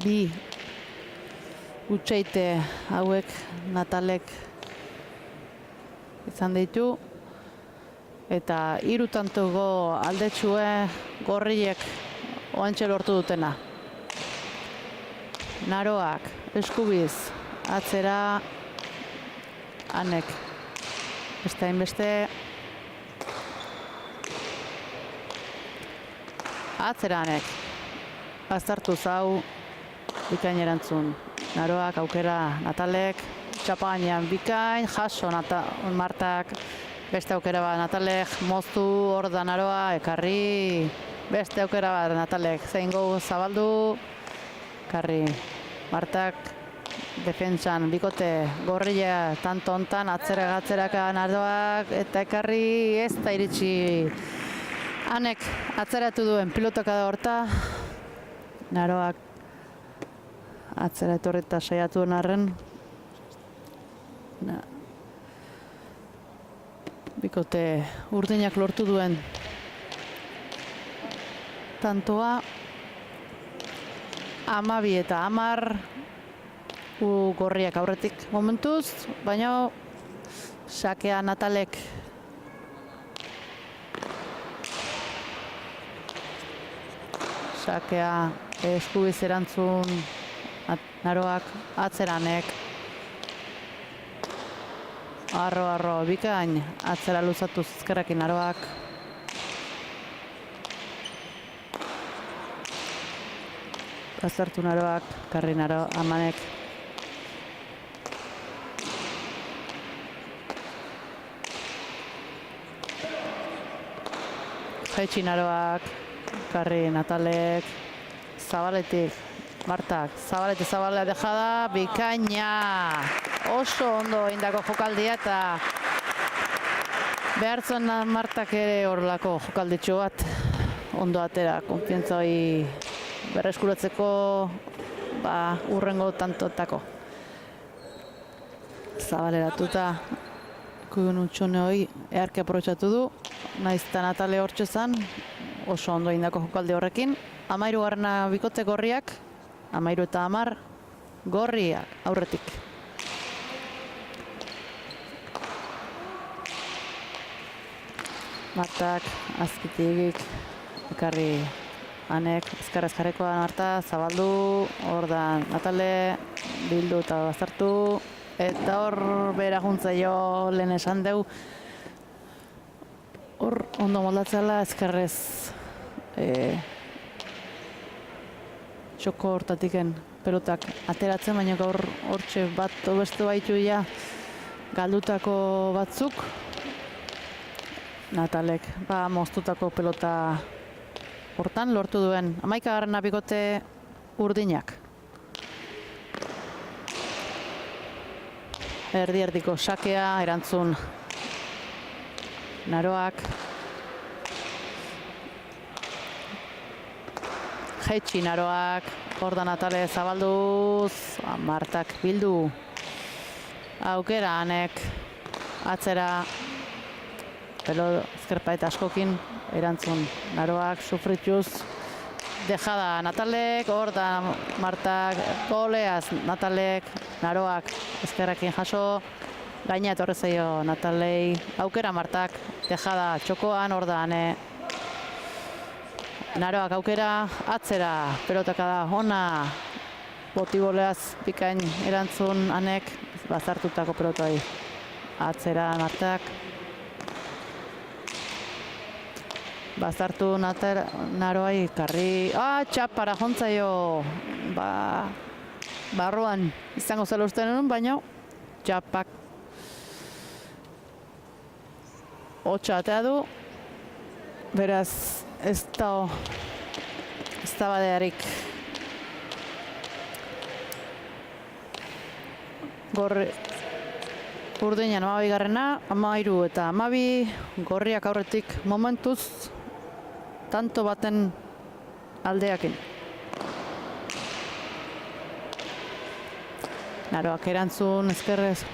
bi utxeite hauek Natalek izan ditu eta 3 tantuko aldetxue gorriek oantxe lortu dutena. Naroak, eskubiz, atzera, Anek, beste hainbeste, atzera Anek, azartu zau, bikain erantzun. Naroak, aukera, Natalek, txapainan bikain, jaso Martak, beste aukera bat Natalek, moztu hor da Naroa, ekarri, beste aukera bat Natalek, zein gau zabaldu, ekarri. Martak defentsan bikote gorria tanto hontan atzeraka Naroak eta ekarri ez da iritsi. Anek atzeratu duen pilotaka da horta. Naroak atzera etorri eta saiatuen arren. Bikote urdinak lortu duen tantoa. 12 eta 10 gorriak aurretik momentuz, baina sakea Natalek sakea eskubiz erantzun Naroak, atzeranek arro bikain atzera luzatu ezkerrekin Naroak. Bazartu Naroak, karri Naro, Amanek. Jaitsi Naroak, karri Natalek, Zabaletik, Martak, Zabalea dejada, bikaina. Oso ondo indako jokaldia eta behartzen Martak ere horrelako jokalditxo bat ondo atera, konfiantza hori berreskuratzeko urrengo tantotako. Zabaleratuta ikugun utxone hori earki aprobetxatu du, naizta Natale hortxe zan, oso ondo indako jokaldi horrekin. 13 garrana bikote gorriak, 13 eta 10 gorriak aurretik. Martak azkitik ekarri Anek, ezkarrez jarrekoa Marta, zabaldu, hor da Natale, bildu eta bazartu, eta hor bera juntzaio lehen esan deu. Hor ondo moldatzela ezkarrez txoko hortatiken pelotak ateratzen, baina gaur hortxe bat obestu baitu ja galdutako batzuk. Natalek, moztutako pelota hortan lortu duen 11 garrana bikote urdinak. Erdi-erdiko sakea, erantzun Naroak. Jaitsi Naroak, hor da Natale zabalduz, Martak bildu. Aukera Anek, atzera, ezkerpa eta askokin, erantzun Naroak, sufrituz. Dejada Natalek, hor da Martak, goleaz Natalek, Naroak, ezkerrekin jaso, gaina etorri zaio Natalei, aukera Martak, dejada txokoan, hor da Ane. Naroak aukera, atzera, pelotaka da, ona, botiboleaz bikain erantzun Anek, bazartutako pelotoi, atzera Martak. Bazartu Naroai, karri, txapara jontzaio, barruan izango zela uste nuen, baina txapak hotxa atea du, beraz ez da badearik. Gorri urdinan 12 garrena, 13 eta 12 gorriak aurretik momentuz tanto baten aldeakin. Naroak erantzun ezkerrez.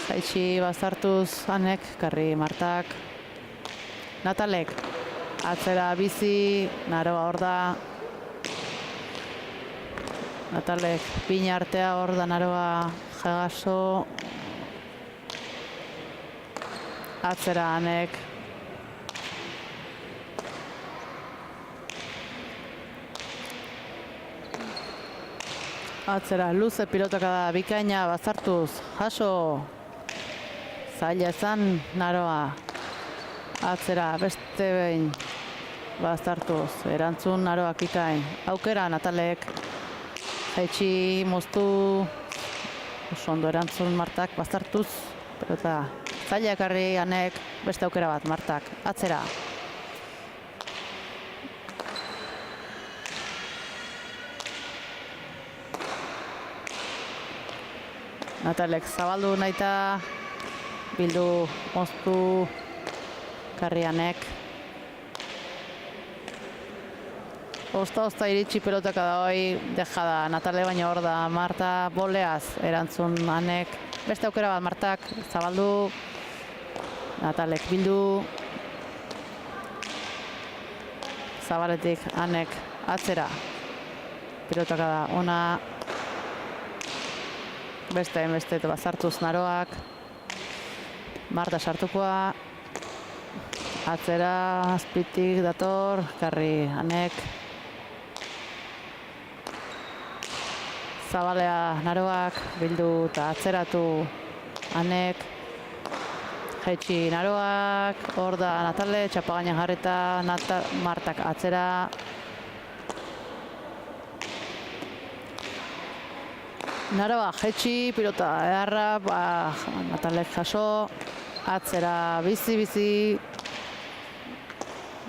Jaitsi bazartuz Anek, karri Martak. Natalek, atzera bizi, Naroa hor da. Natalek, pina artea hor da Naroa jagaso. Atzera Anek. Atzera, luze pilotaka da, bikaina, bazartuz, jaso. Zaila ezan, Naroa. Atzera, beste behin, bazartuz, erantzun Naroak bikain. Aukera, Natalek. Jaitsi, moztu. Oso ondo erantzun Martak, bazartuz. Pelota, zaila ekarri Anek, beste aukera bat, Martak. Atzera. Natalek zabaldu nahita, bildu moztu karri Anek. Osta iritsi pelotaka da hoi, dejada Natale baina hor da Marta boleaz erantzun Anek. Beste aukera bat Martak, zabaldu, Natalek bildu. Zabaletik Anek atzera. Pelotaka da ona. Beste eta bazartuz Naroak. Marta sartukoa. Atzera, azpitik dator, karri Anek. Zabalea Naroak, bildu eta atzeratu Anek. Jaitsi Naroak, hor da Natale, txapagaina jarreta, Martak atzera. Naroa jaitsi, pilota edarra, Natalek jaso, atzera bizi,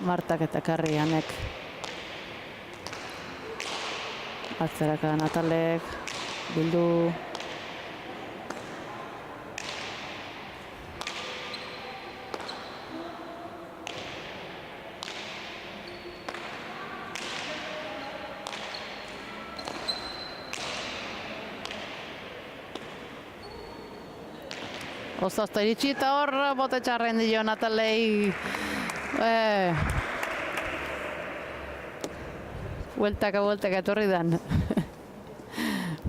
Martak eta karri Anek. Atzeraka Natalek, bildu. Osta iritsi eta hor bote txarren dio Natalei. Bueltaka etorri dan.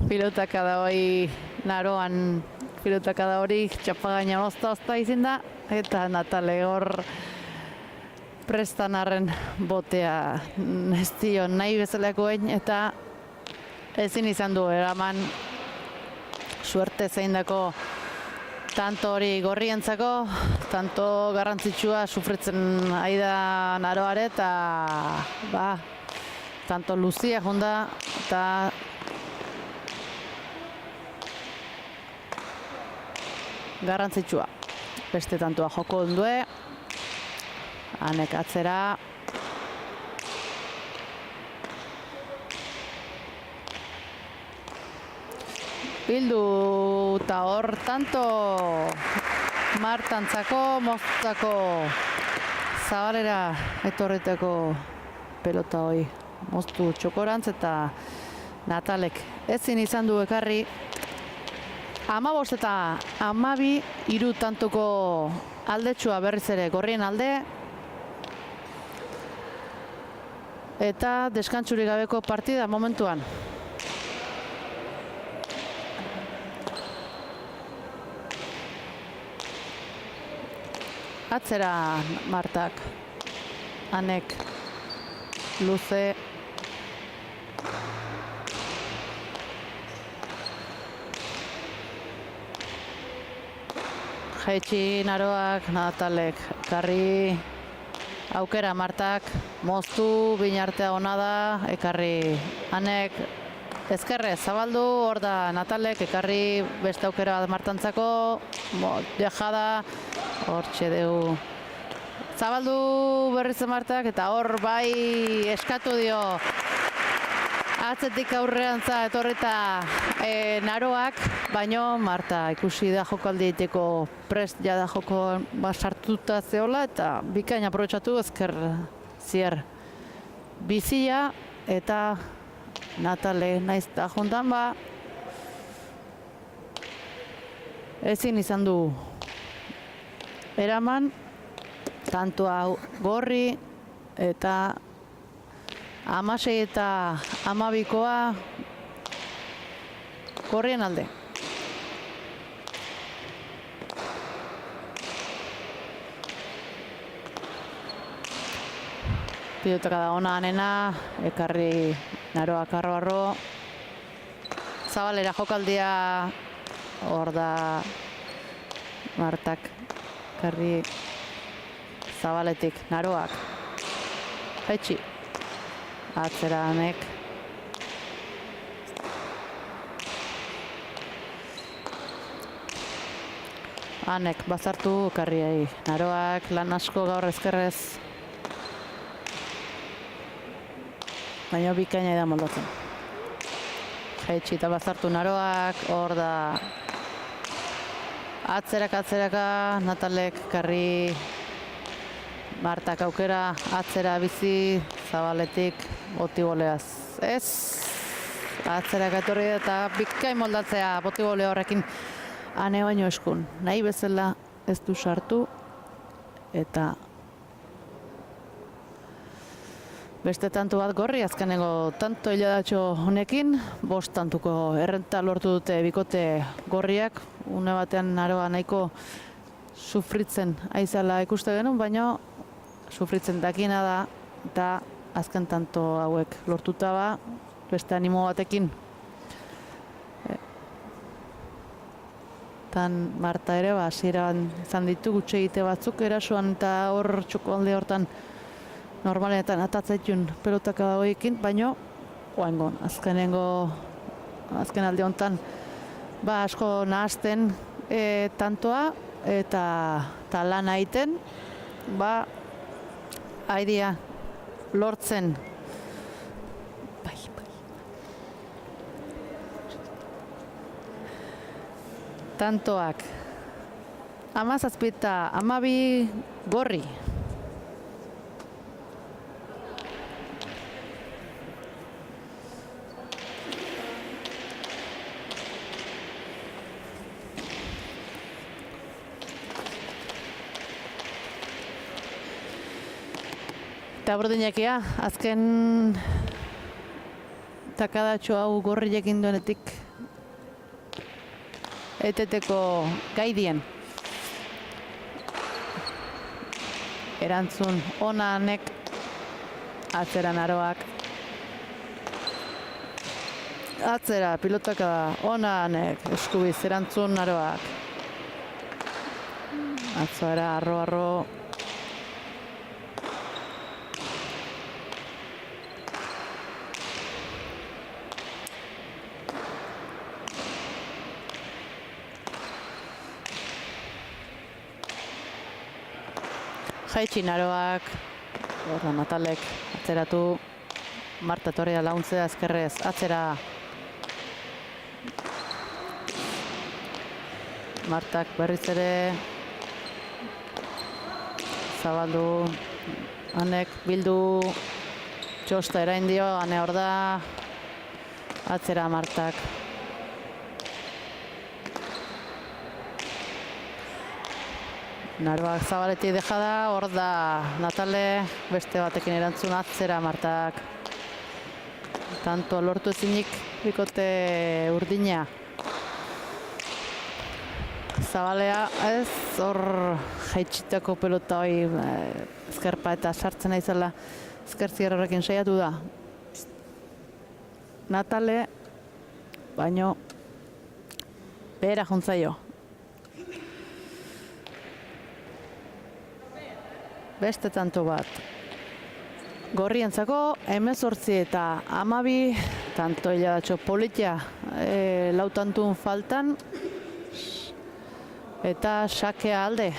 Pilotaka da hori Naroan, pilotaka da hori txapagaina osta izin da. Eta Natale hor prestan arren botea ez dio nahi bezalakoen eta ezin izan du eraman suerte zeindako tanto hori gorrientzako, tanto garrantzitsua sufritzen ari da Naroare eta tanto luzia jonda eta garrantzitsua. Beste tantua joko ondue. Anek atzera. Bildu eta hor tanto Martantzako, Moztzako Zabalera etorriteko pelota hoi. Moztu txokorantz eta Natalek ezin izan du ekarri. 15 eta 12 hiru tantoko aldetsua berriz ere gorrien alde. Eta deskantsurik gabeko partida momentuan. Atzera Martak, Anek, luze. Jaitsi Naroak, Natalek, karri. Aukera Martak, moztu, binartea ona da, ekarri Anek. Ezkerrez zabaldu, hor da Natalek, ekarri beste aukera Martantzako. Dejada, hor txedeu. Zabaldu berriz Martak eta hor bai eskatu dio atzetik aurreantza etorrita Naroak, baino Marta ikusi da jokaldi egiteko prest jada joko sartuta zeola eta bikain aprobetxatu ezker zier bizia eta Natale naiz da jontan ezin izan du eraman tantua gorri eta 16 eta 12koa gorrien alde. Pilotaka da ona Anena, ekarri Naroak arro. Zabalera jokaldia hor da Martak, ekarri Zabaletik Naroak. Jaitsi. Atzera Anek. Anek bazartu karriai. Naroak lan asko gaur ezkerrez. Baina bikaina da moldatzen. Jaitsi eta bazartu Naroak. Hor da atzeraka Natalek karri. Martak aukera atzera bizi Zabaletik botiboleaz. Ez, atzera etorri eta bikain moldatzea botibole horrekin ane baino eskun. Nahi bezala ez du sartu eta beste tantu bat gorri, azkenengo tanto hiladatxo honekin, 5 tantuko errenta lortu dute bikote gorriak, une batean Aroa nahiko sufritzen aizala ikuste genuen, baina sufritzen dakina da, eta azken tanto hauek lortuta ba, beste animo batekin. Tan Marta ere, hasieran izan ditu gutxe egite batzuk erasoan eta hor txokoalde hortan normaletan atatzaitun pelotaka horiekin, baino oaingon, azken alde honetan ba asko nahazten tantoa eta lan aiten ba aidia lortzen tantoak 17 eta 12 gorri. Eta bordinekia, azken takadatxo hau gorrilekin duenetik eteteko gaidien. Erantzun onanek, atzeran Aroak. Atzera, pilotaka onanek, eskubiz, erantzun Aroak. Atzera, arro. Jaitxin Aroak, horra Natalek, atzeratu, Marta torria launtzea ezkerrez, atzera. Martak berriz ere, zabaldu, Anek bildu, txosta erain dio, Ane hor da, atzera Martak. Naroak zabaletik dejada, hor da Natale, beste batekin erantzun atzera Martak. Tanto lortu ezinik bikote urdina. Zabalea ez, hor jaitsitako pelota hori ezkerpa eta sartzen aizela ezkertziar horrekin saiatu da. Natale, baino behera juntzaio. Beste tanto bat. Gorrientzako 18 eta 12 tanto hiladatxo politia lau tantun faltan eta sakea alde.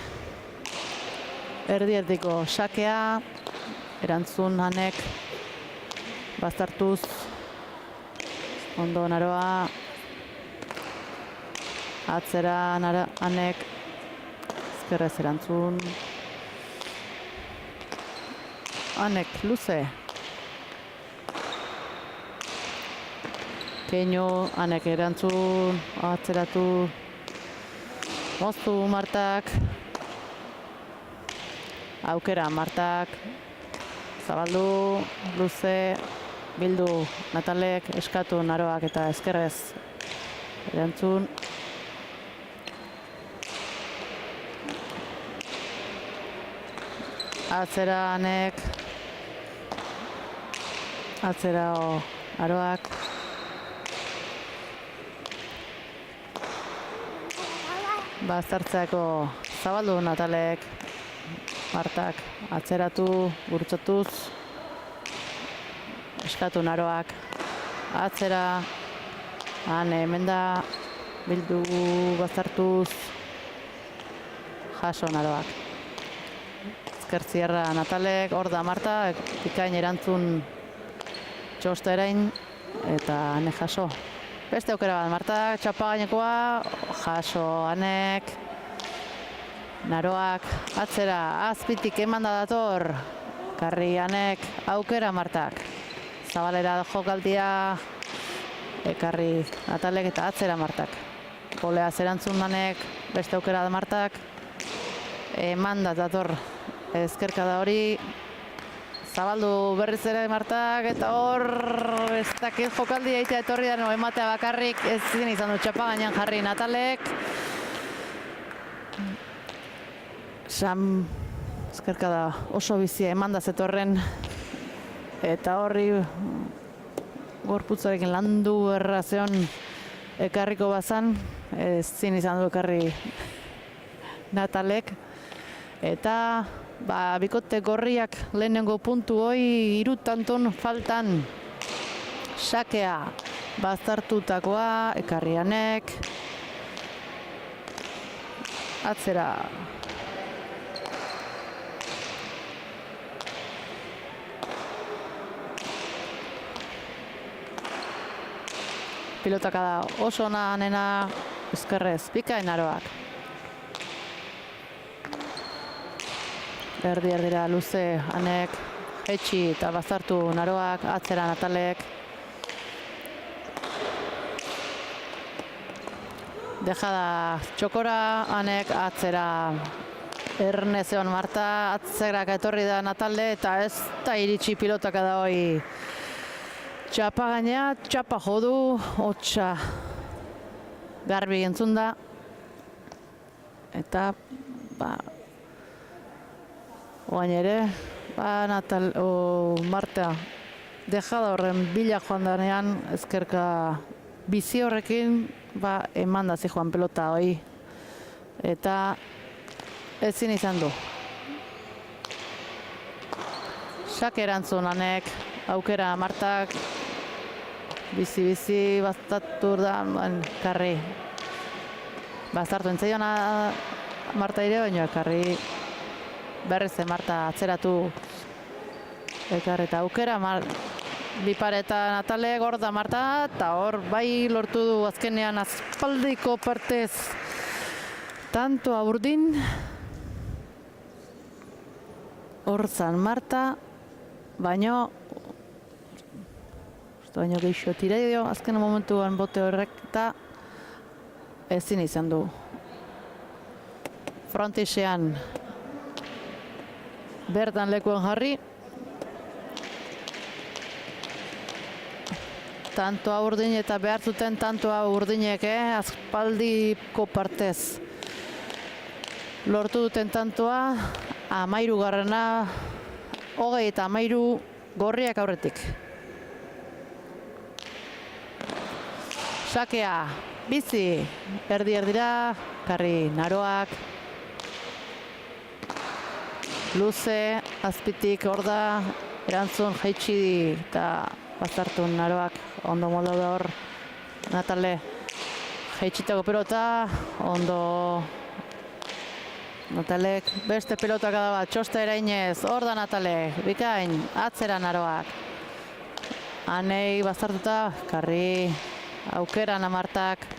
Erdi-erdiko sakea, erantzun Anek baztertuz, ondo Aroa, atzera Anek, ezkerrez erantzun. Anek, luze. Keinu, Anek erantzun, atzeratu. Moztu Martak. Aukera Martak. Zabaldu, luze. Bildu Natalek, eskatu Aroak eta ezkerrez erantzun. Atzera Anek. Atzera Aroak. Baztertzeako zabaldu Natalek. Martak atzeratu, gurutzatuz. Eskatu Aroak. Atzera. Ane hemen da. Bildu baztertuz. Jaso Aroak. Ezkertzierra Natalek, hor da Marta, bikain erantzun txosta erain, eta Ane jaso. Beste aukera bat, Marta, txapa gainekoa, jaso Anek, Aroak, atzera, azpitik eman da dator, karri Anek, aukera Martak. Zabalera jokaldia ekarri Natalek eta atzera Martak. Golea zerantzun danek, beste aukera da Martak. Manda dator ezkerkada hori. Zabaldu berriz ere Martak eta hor ez dakit jokaldia egitea etorri da no ematea bakarrik ezin izan du txapa gainean jarri Natalek. Ezkerkada oso bizia emanda zetorren eta horri gorputzarekin landu errazion ekarriko bazan, ezin izan du ekarri Natalek. Eta bikote gorriak lehenengo puntu hoi 3 tanton faltan sakea baztertutakoa ekarrianek atzera pilotaka da oso ona nena ezkerrez bikain Aroak. Erdira luze Anek etxi eta bazartu Naroak, atzera Natalek. Dejada txokora Anek, atzera Ernezeon Marta, atzerak etorri da Natalde eta ez da iritsi pilotaka da hoi. Txapa gainea, txapa jodu, hotxa garbi entzun da. Eta oain ere, Marta dejada horren bila joan danean, ezkerka bizi horrekin, eman da zijoan pelota hoi. Eta ezin izan du. Sake erantzun Anek, aukera Martak, bizi baztatu da, karri. Baztartu entzaion Marta ere, baina karri. Berriz Marta atzeratu ekar eta aukera bipareta Natale gorda Marta eta hor bai lortu du azkenean aspaldiko partez tantoa urdin horzan Marta baino geixo tiraio azken momentuan bote horrek eta ezin izan du frontisean bertan lekuan jarri. Tantoa urdin eta behar zuten tantoa urdinek, aspaldiko partez. Lortu duten tantoa, 13garrena, 20 eta 13 gorriak aurretik. Sakea, bizi, erdira, karri Naroak. Luze, azpitik hor da, erantzun jaitsi eta bazartu Naroak, ondo moldau da hor, Natale jaitsitako pelota, ondo Natalek, beste pelotak da bat, txosta erainez, hor da Natale, bikain, atzera Naroak. Anei bazartuta, karri, aukeran Martak,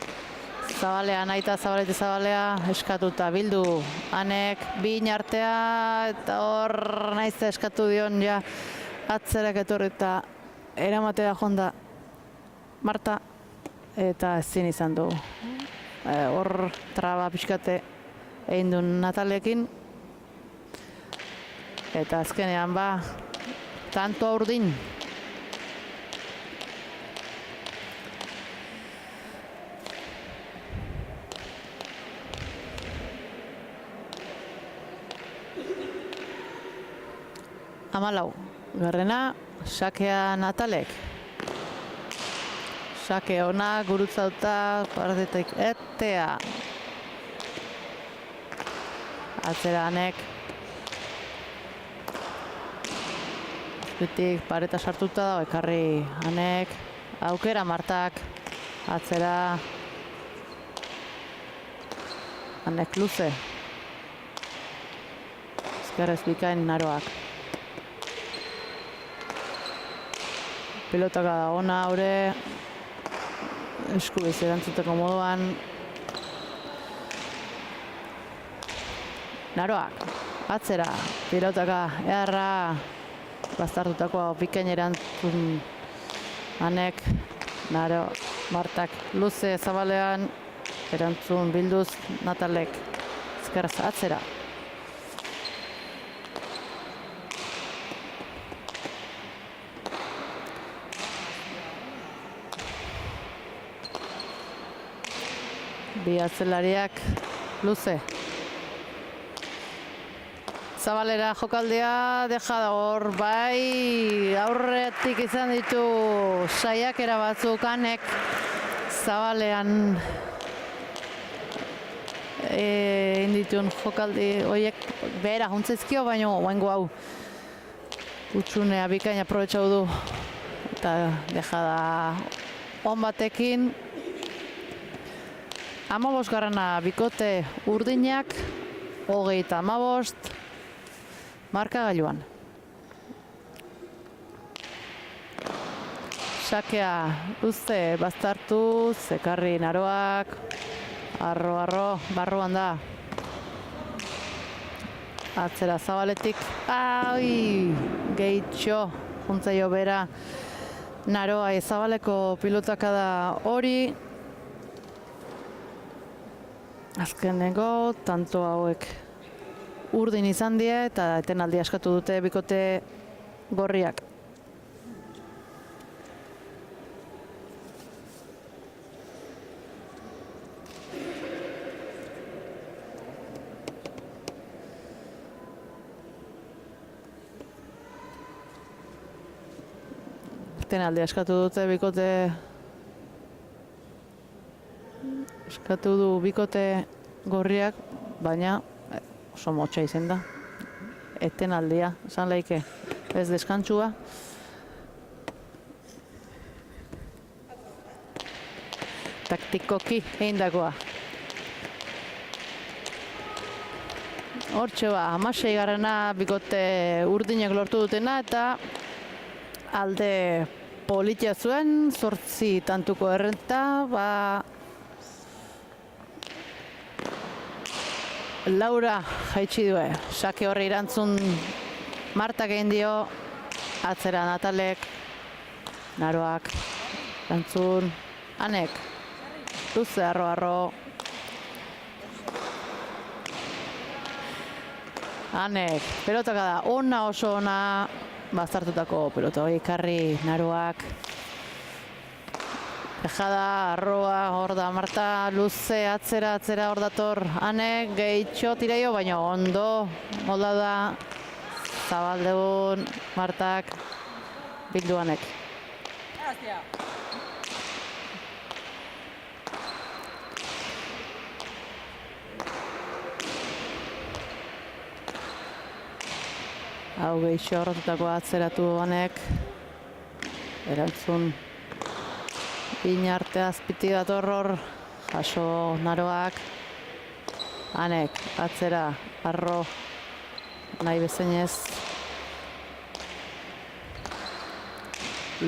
Zabalea, naita Zabalea, eskatuta bildu Anek, bin artea eta hor naizte eskatu dion ja atzerak etorri eta eramatea jonda Marta eta ezin izan du. Hor traba pixkate egin du Natalekin eta azkenean tantoa urdin. Amalau, garrena, sakea Natalek. Sake ona, gurutzauta, partetik etea. Atzera Anek. Azpitik pareta sartuta da, ekarri Anek. Aukera Martak, atzera. Anek luze. Ezkerrez bikain Naroak. Pelotaka da ona haure, eskubiz erantzuteko moduan. Naroak, atzera, pilotaka, eharra, baztartutako bikain erantzun Anek, Naro, Martak luze zabalean, erantzun bilduz Natalek ezkerraz atzera. Bi atzelariak luze. Zabalera jokaldea, deja da hor, bai, aurretik izan ditu saiakera batzuk Anek Zabalean inditun jokaldi horiek behera juntzaizkio, baina oaingo hau utxunea bikaina aprobetxau du eta deja da on batekin. 15 garrana bikote urdinak, 35 markagailuan. Sakea luze baztartu, zekarri Naroak, arro, barruan da. Atzera Zabaletik, gehitxo, juntzaio bera Naroa Zabaleko pilotaka da hori. Azkeneko, tanto hauek urdin izan die eta etenaldi askatu dute bikote gorriak. Etenaldi askatu dute bikote eskatu du bikote gorriak, baina oso motxa izen da. Etenaldia, esan laike, ez deskantzua. Taktikoki eindakoa. Hortxe ba, 16 garrana bikote urdinek lortu dutena eta alde politia zuen, 8 tantuko errenta, Laura jaitsi due, sake horri irantzun Martak egin dio, atzera Natalek, Naroak, irantzun, Anek, luze arro. Anek, pelotaka da, ona oso ona, bazartutako pelota hori karri Naroak. Dejada, arroa, hor da Marta, luze, atzera, hor dator Anek, gehitxo tiraio, baina ondo, molda da, Zabaldeun, Martak, bildu Anek. Hau gehitxo horretutako atzeratu Anek, erantzun, Bina arte azpiti dator hor, jaso Naroak, Anek, atzera, arro, nahi bezenez,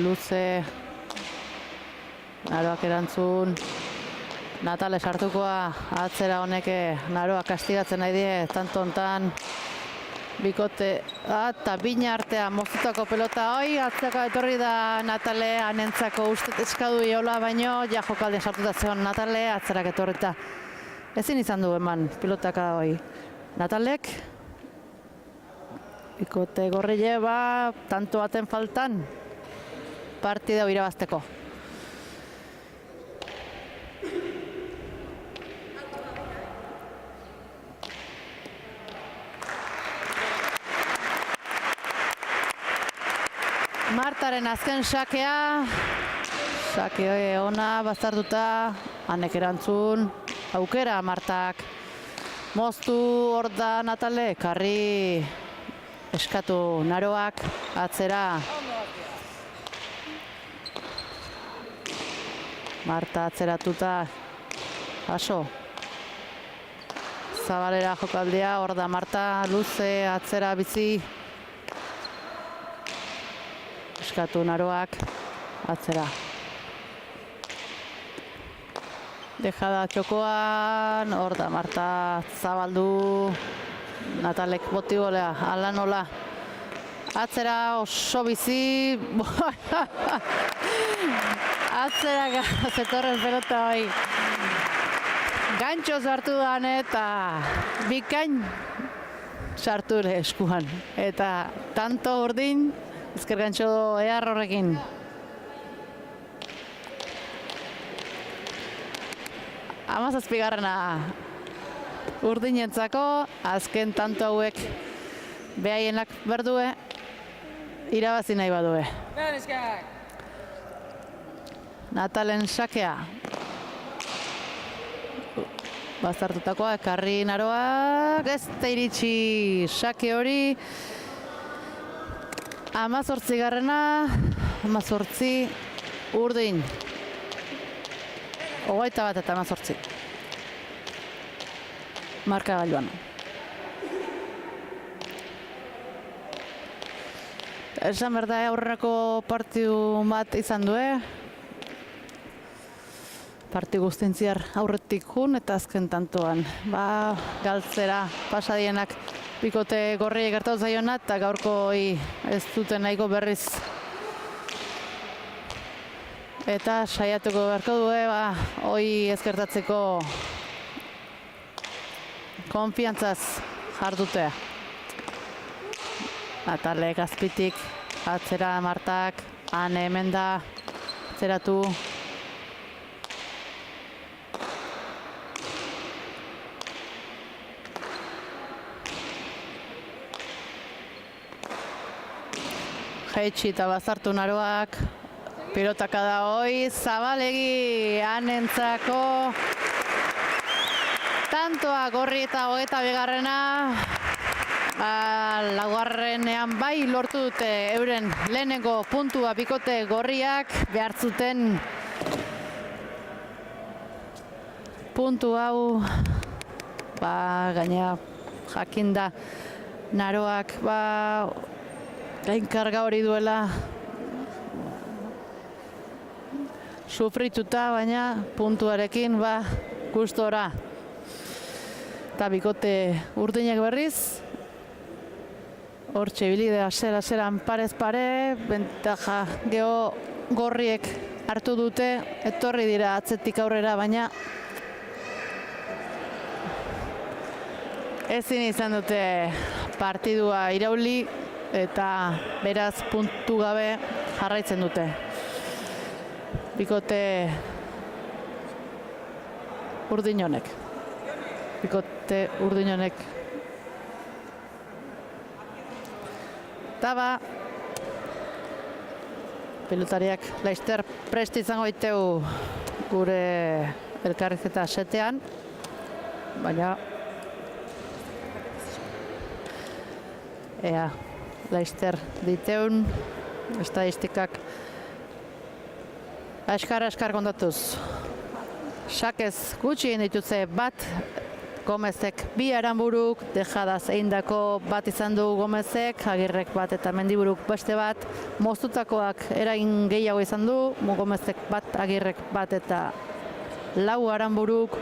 luze, Naroak erantzun, Natale sartukoa, atzera honeke Naroak kastigatzen nahi die, tanto hontan, bikote, eta bina artea mozutako pelota hoi, atzeko etorri da Natale, anentzako ustet eskadu iola baino, ja jokaldean sartuta zegoen Natale, atzerak etorrita. Ezin izan du eman pilotaka hoi. Natalek, bikote gorrile tanto baten faltan, partida irabazteko. Martaren azken sakea, sake ona bazartuta, Anek erantzun, aukera Martak, moztu hor da Natale, karri eskatu Naroak, atzera. Marta atzeratuta, aso. Zabalera jokaldea, hor da Marta, luze, atzera bizi. Eskatu Naroak, atzera. Dejada txokoan, hor da Marta zabaldu, Natalek boti golea, ala nola. Atzera oso bizi, Atzera zetorren pelota hoi. Gantxo sartu dan eta bikain sartu ere eskuan. Eta tanto urdin, ezker gantxo ehar horrekin. Hamazazpigarrena urdinentzako, azken tanto hauek behaienak berdue, irabazi nahi badue. Natalen sakea. Bazartutakoa, ekarri naroak, ez da iritsi sake hori. 18garrena, 18 urdin. 21 eta 18. Marka gailuan. Esan berda aurrerako partiu bat izan du, Parti guztintziar aurretik jun eta azken tantoan. Galtzera pasadienak bikote gorri gertatu zaiona eta gaurko ez duten nahiko berriz. Eta saiatuko beharko du, hoi ez gertatzeko konfiantzaz jardutea. Natalek azpitik, atzera Martak, Ane hemen da, atzeratu. Jaitsi eta bazartu naroak, pilotaka da hoi, Zabalegi Anentzako. Tantoa gorri eta 22garrena. Laugarrenean bai lortu dute euren lehenengo puntua bikote gorriak, behar zuten puntu hau, gaina jakinda naroak, gainkarga hori duela sufrituta, baina puntuarekin gustora. Eta bikote urdinak berriz, hortxe bilide aseran parez pare, bentaja geho gorriek hartu dute, etorri dira atzetik aurrera, baina ezin izan dute partidua irauli eta beraz puntu gabe jarraitzen dute. Bikote urdin honek. Bikote urdin honek. Eta pilotariak laizter prest izango diteu gure elkarrizketa setean, baina ea laizter diteun estadistikak askar kontatuz. Sakez gutxi ditutze bat Gomezek 2 Aranburuk, Dejadaz eindako bat izan du Gomezek, Agirrek bat eta Mendiburuk beste bat, moztutakoak eragin gehiago izan du, Gomezek bat, Agirrek bat eta 4 Aranburuk,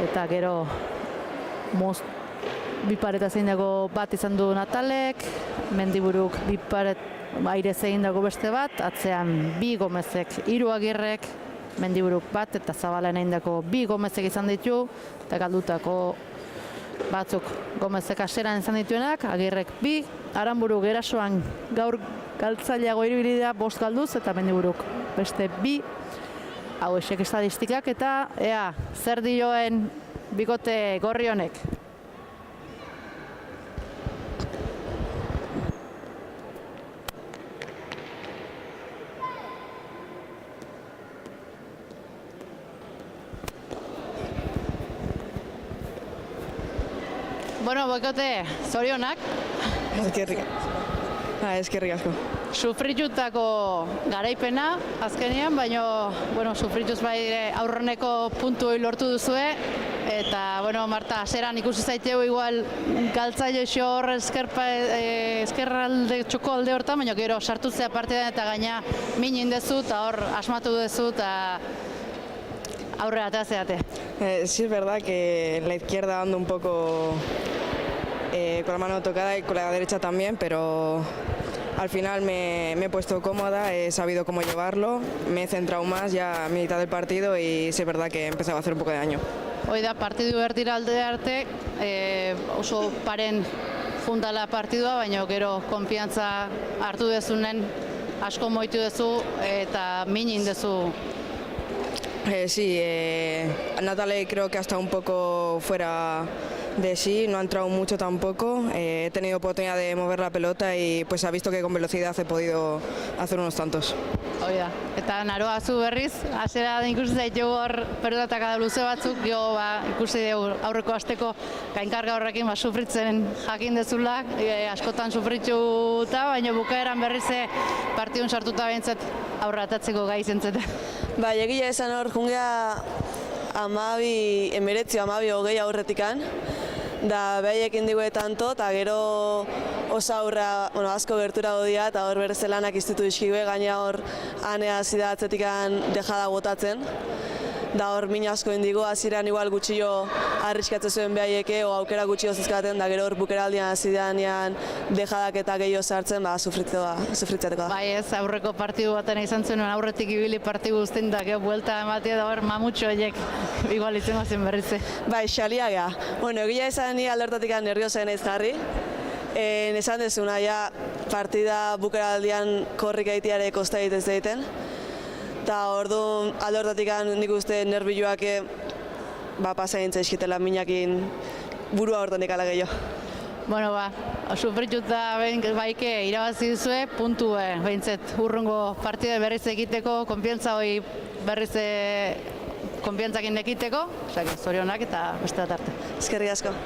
eta gero bi paretaz eindako bat izan du Natalek, Mendiburuk 2 paret airez eindako beste bat, atzean 2 Gomezek, 3 Agirrek, Mendiburuk bat eta Zabalen eindako 2 Gomezek izan ditu, eta galdutako batzuk Gomezek aseran izan dituenak, Agirrek 2, Aranburuk erasoan gaur galtzaileago iribilidea 5 galduz, eta Mendiburuk beste 2, hau esek estadistikak, eta ea, zer dioen bikote gorri honek. Bueno, boikote, zorionak. Eskerrik asko. Sufritutako garaipena, azkenean, baina, sufrituz bai aurreneko puntu lortu duzue. Eta, Marta, aseran ikusi zaiteu igual galtzaile hor eskerralde txoko alde hortan, baina gero sartu zea partidan eta gaina min indezu eta hor asmatu duzu eta aurrera ateazeate. Sí, es verdad que la izquierda ando un poco con la mano tocada y con la derecha también, pero al final me he puesto cómoda, he sabido cómo llevarlo, me he centrado más ya a mitad del partido y sí es verdad que he empezado a hacer un poco de daño. Hoi da, partidu berdira alde arte, oso paren jundala partidua, baina gero konfiantza hartu dezunen, asko moitu dezu eta minin dezu. Sí, Natale creo que ha estado un poco fuera de sí, no ha entrado mucho tampoco, he tenido oportunidad de mover la pelota y pues ha visto que con velocidad he podido hacer unos tantos. Hoi da, eta Naroa zu berriz, hasiera ikusi zaitu hor pelotataka luze batzuk, gero ikusi dugu aurreko asteko gainkarga horrekin sufritzen jakin dezula, askotan sufrituta, baina bukaeran berriz partidun sartuta behintzat aurra atatzeko gai zentzete. Bai, egia esan hor, jungea 19-20 aurretikan, da behaiekin digue tanto, eta gero oso aurra, asko gertura godia, eta hor berez lanak iztutu dizkigue, gaina hor anea zida atzetikan dejada botatzen. Da hor min asko indigo, hasieran igual gutxillo arriskatzen zuen behaieke, o aukera gutxillo zizkaten, da gero hor bukeraldian zidanean dejadak eta gehiago sartzen, sufritzateko. Bai ez, aurreko partidu baten izan zen, aurretik ibili partidu guztien da, gero buelta ematea da hor mamutxo horiek igual itzen zen berrize. Bai, xalia gea. Bueno, egia esan ni aldortatik nerviosa naiz jarri. Esan dezuna, ja, partida bukeraldian korrik egiteare kosta egitez egiten. Eta orduan aldortatik nik uste nervioak pasa egin zaizkitela minakin burua hortanik ala gehiago. Bueno, sufrituta baike irabazi duzue, puntu behintzet urrungo partida berriz egiteko, konfiantza hori berriz konfiantzakin ekiteko, zorionak eta beste arte. Eskerrik asko.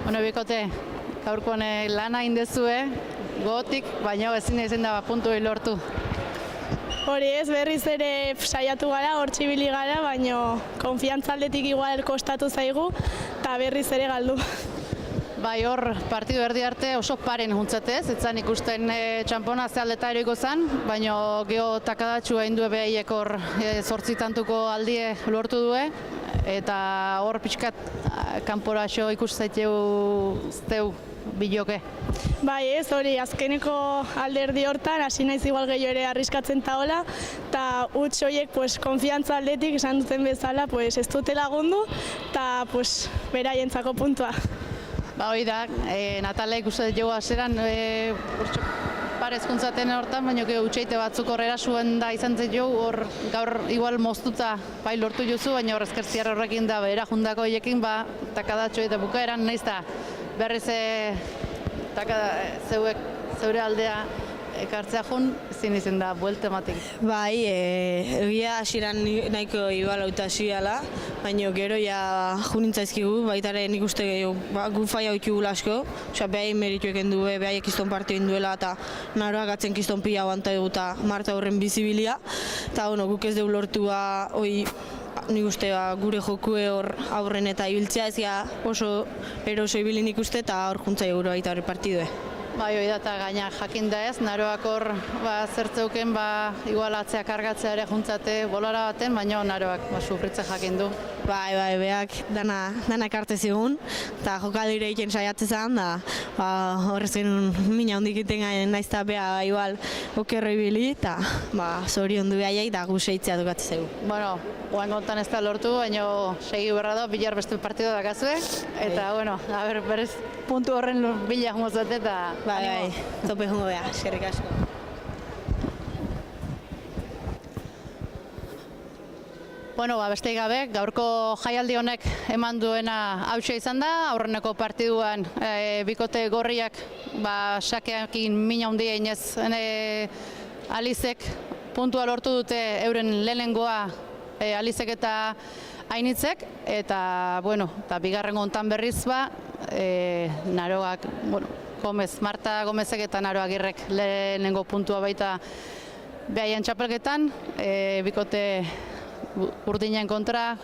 Bueno, bikote, gaurkoan lana indezue, gogotik, baina ezin da puntu lortu. Hori ez, berriz ere saiatu gara, hor txibili gara, baina konfiantza aldetik igual kostatu zaigu, eta berriz ere galdu. Bai, hor partidu erdi arte oso paren juntzatez, etzan ikusten txampona ze aldeta eriko zen, baina geho takadatxu egin du behaiek hor zortzitantuko aldie lortu due, eta hor pixkat kanpora xo ikus zaiteu biloke. Bai ez, hori azkeneko alderdi hortan, hasi naiz igual gehiago ere arriskatzen taola, eta huts horiek konfiantza aldetik esan duten bezala ez dute lagundu, eta beraientzako puntua. Ba hori da, Natale ikusten dugu aseran parez juntzaten hortan, baina utxeite batzuk horrela zuen da izan zen jo, hor gaur igual moztuta bai lortu jozu, baina hor ezkertziar horrekin da behera jundako hiekin, takadatxo eta bukaeran nahiz da berriz zeure aldea ekartzea jun, ezin izan da buelte ematik. Bai, egia hasieran nahiko igual hautazioala, baina gero ja junintzaizkigu, baitare nik uste gu faia hoikigula asko, behai merituek endu, behaiek kiston partioin duela eta naroak atzen kiston pila aguanta dugu eta Marta horren bizibilia, eta guk ez dugu lortua nik uste gure jokue hor aurren eta ibiltzea ezia oso eroso ibili nik uste eta hor juntzai gure baita hori partidue. Bai, hori da, eta gaina jakin da ez, naroak hor zertzeuken igual atzea kargatzea ere juntzate bolara baten, baina naroak sufritzen jakin du. Bai, beak dana ekarte zigun, eta jokaldire egiten saiatzen da, horrez genuen mina hondik iten gainen naizta beha igual okerro ibili, eta zorion du behaiek da gu seitzea dukatzen zegu. Bueno, oain kontan ez da lortu, baina segi berra da, bilar beste partido dakazue, eta berez puntu horren bila jumozate eta Bai, tope jungo beha, eskerrik asko. Bueno, besteik gabe, gaurko jaialdi honek eman duena hautsa izan da, aurreneko partiduan bikote gorriak sakeakin mina handia inez Alizek puntua lortu dute euren lehenengoa Alizek eta Ainitzek, eta bigarren hontan berriz Naroak, Marta Gomezek eta Naro Agirrek lehenengo puntua baita behaien txapelketan, bikote urdinen kontra,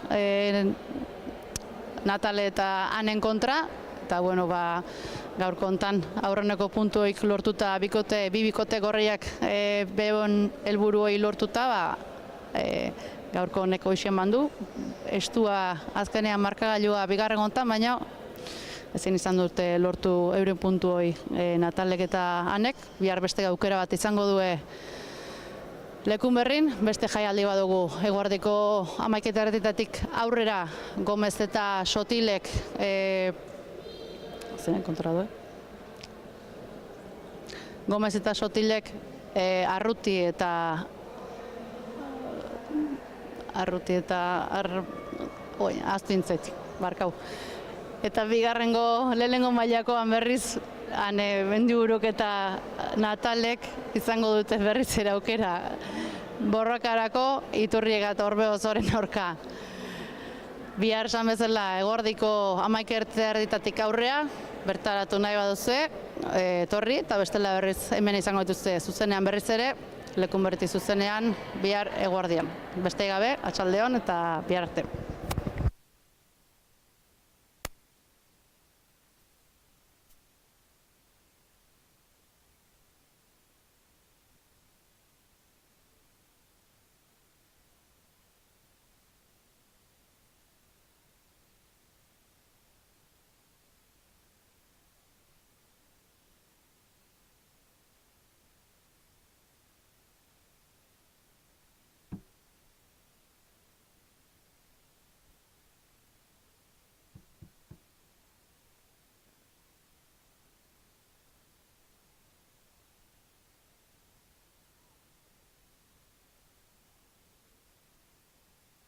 Natale eta Anen kontra, eta gaurko hontan aurreneko puntuoik lortuta bi bikote gorriak behon helburuoi lortuta, gaurko honek hoxe eman du. Estua azkenean markagailua bigarren hontan, baina ezin izan dute lortu euren puntu hori Natalek eta Anek. Bihar beste aukera bat izango due Lekunberrin, beste jaialdi badugu eguerdiko 11:30 aurrera Gomez eta Sotilek zeren kontra du, Gomez eta Sotilek Arruti eta aztu intzait, barkau. Eta bigarrengo, lehenengo mailakoan berriz, Mendiburuk eta Natalek izango dute berriz ere aukera borrokarako Iturriega eta Orbegozoren aurka. Bihar esan bezala eguerdiko 11:30 aurrea, bertaratu nahi baduzue, etorri eta bestela berriz hemen izango dituzte zuzenean berriz ere, Lekunberri zuzenean bihar eguerdian. Beste gabe, atxaldeon eta bihar arte.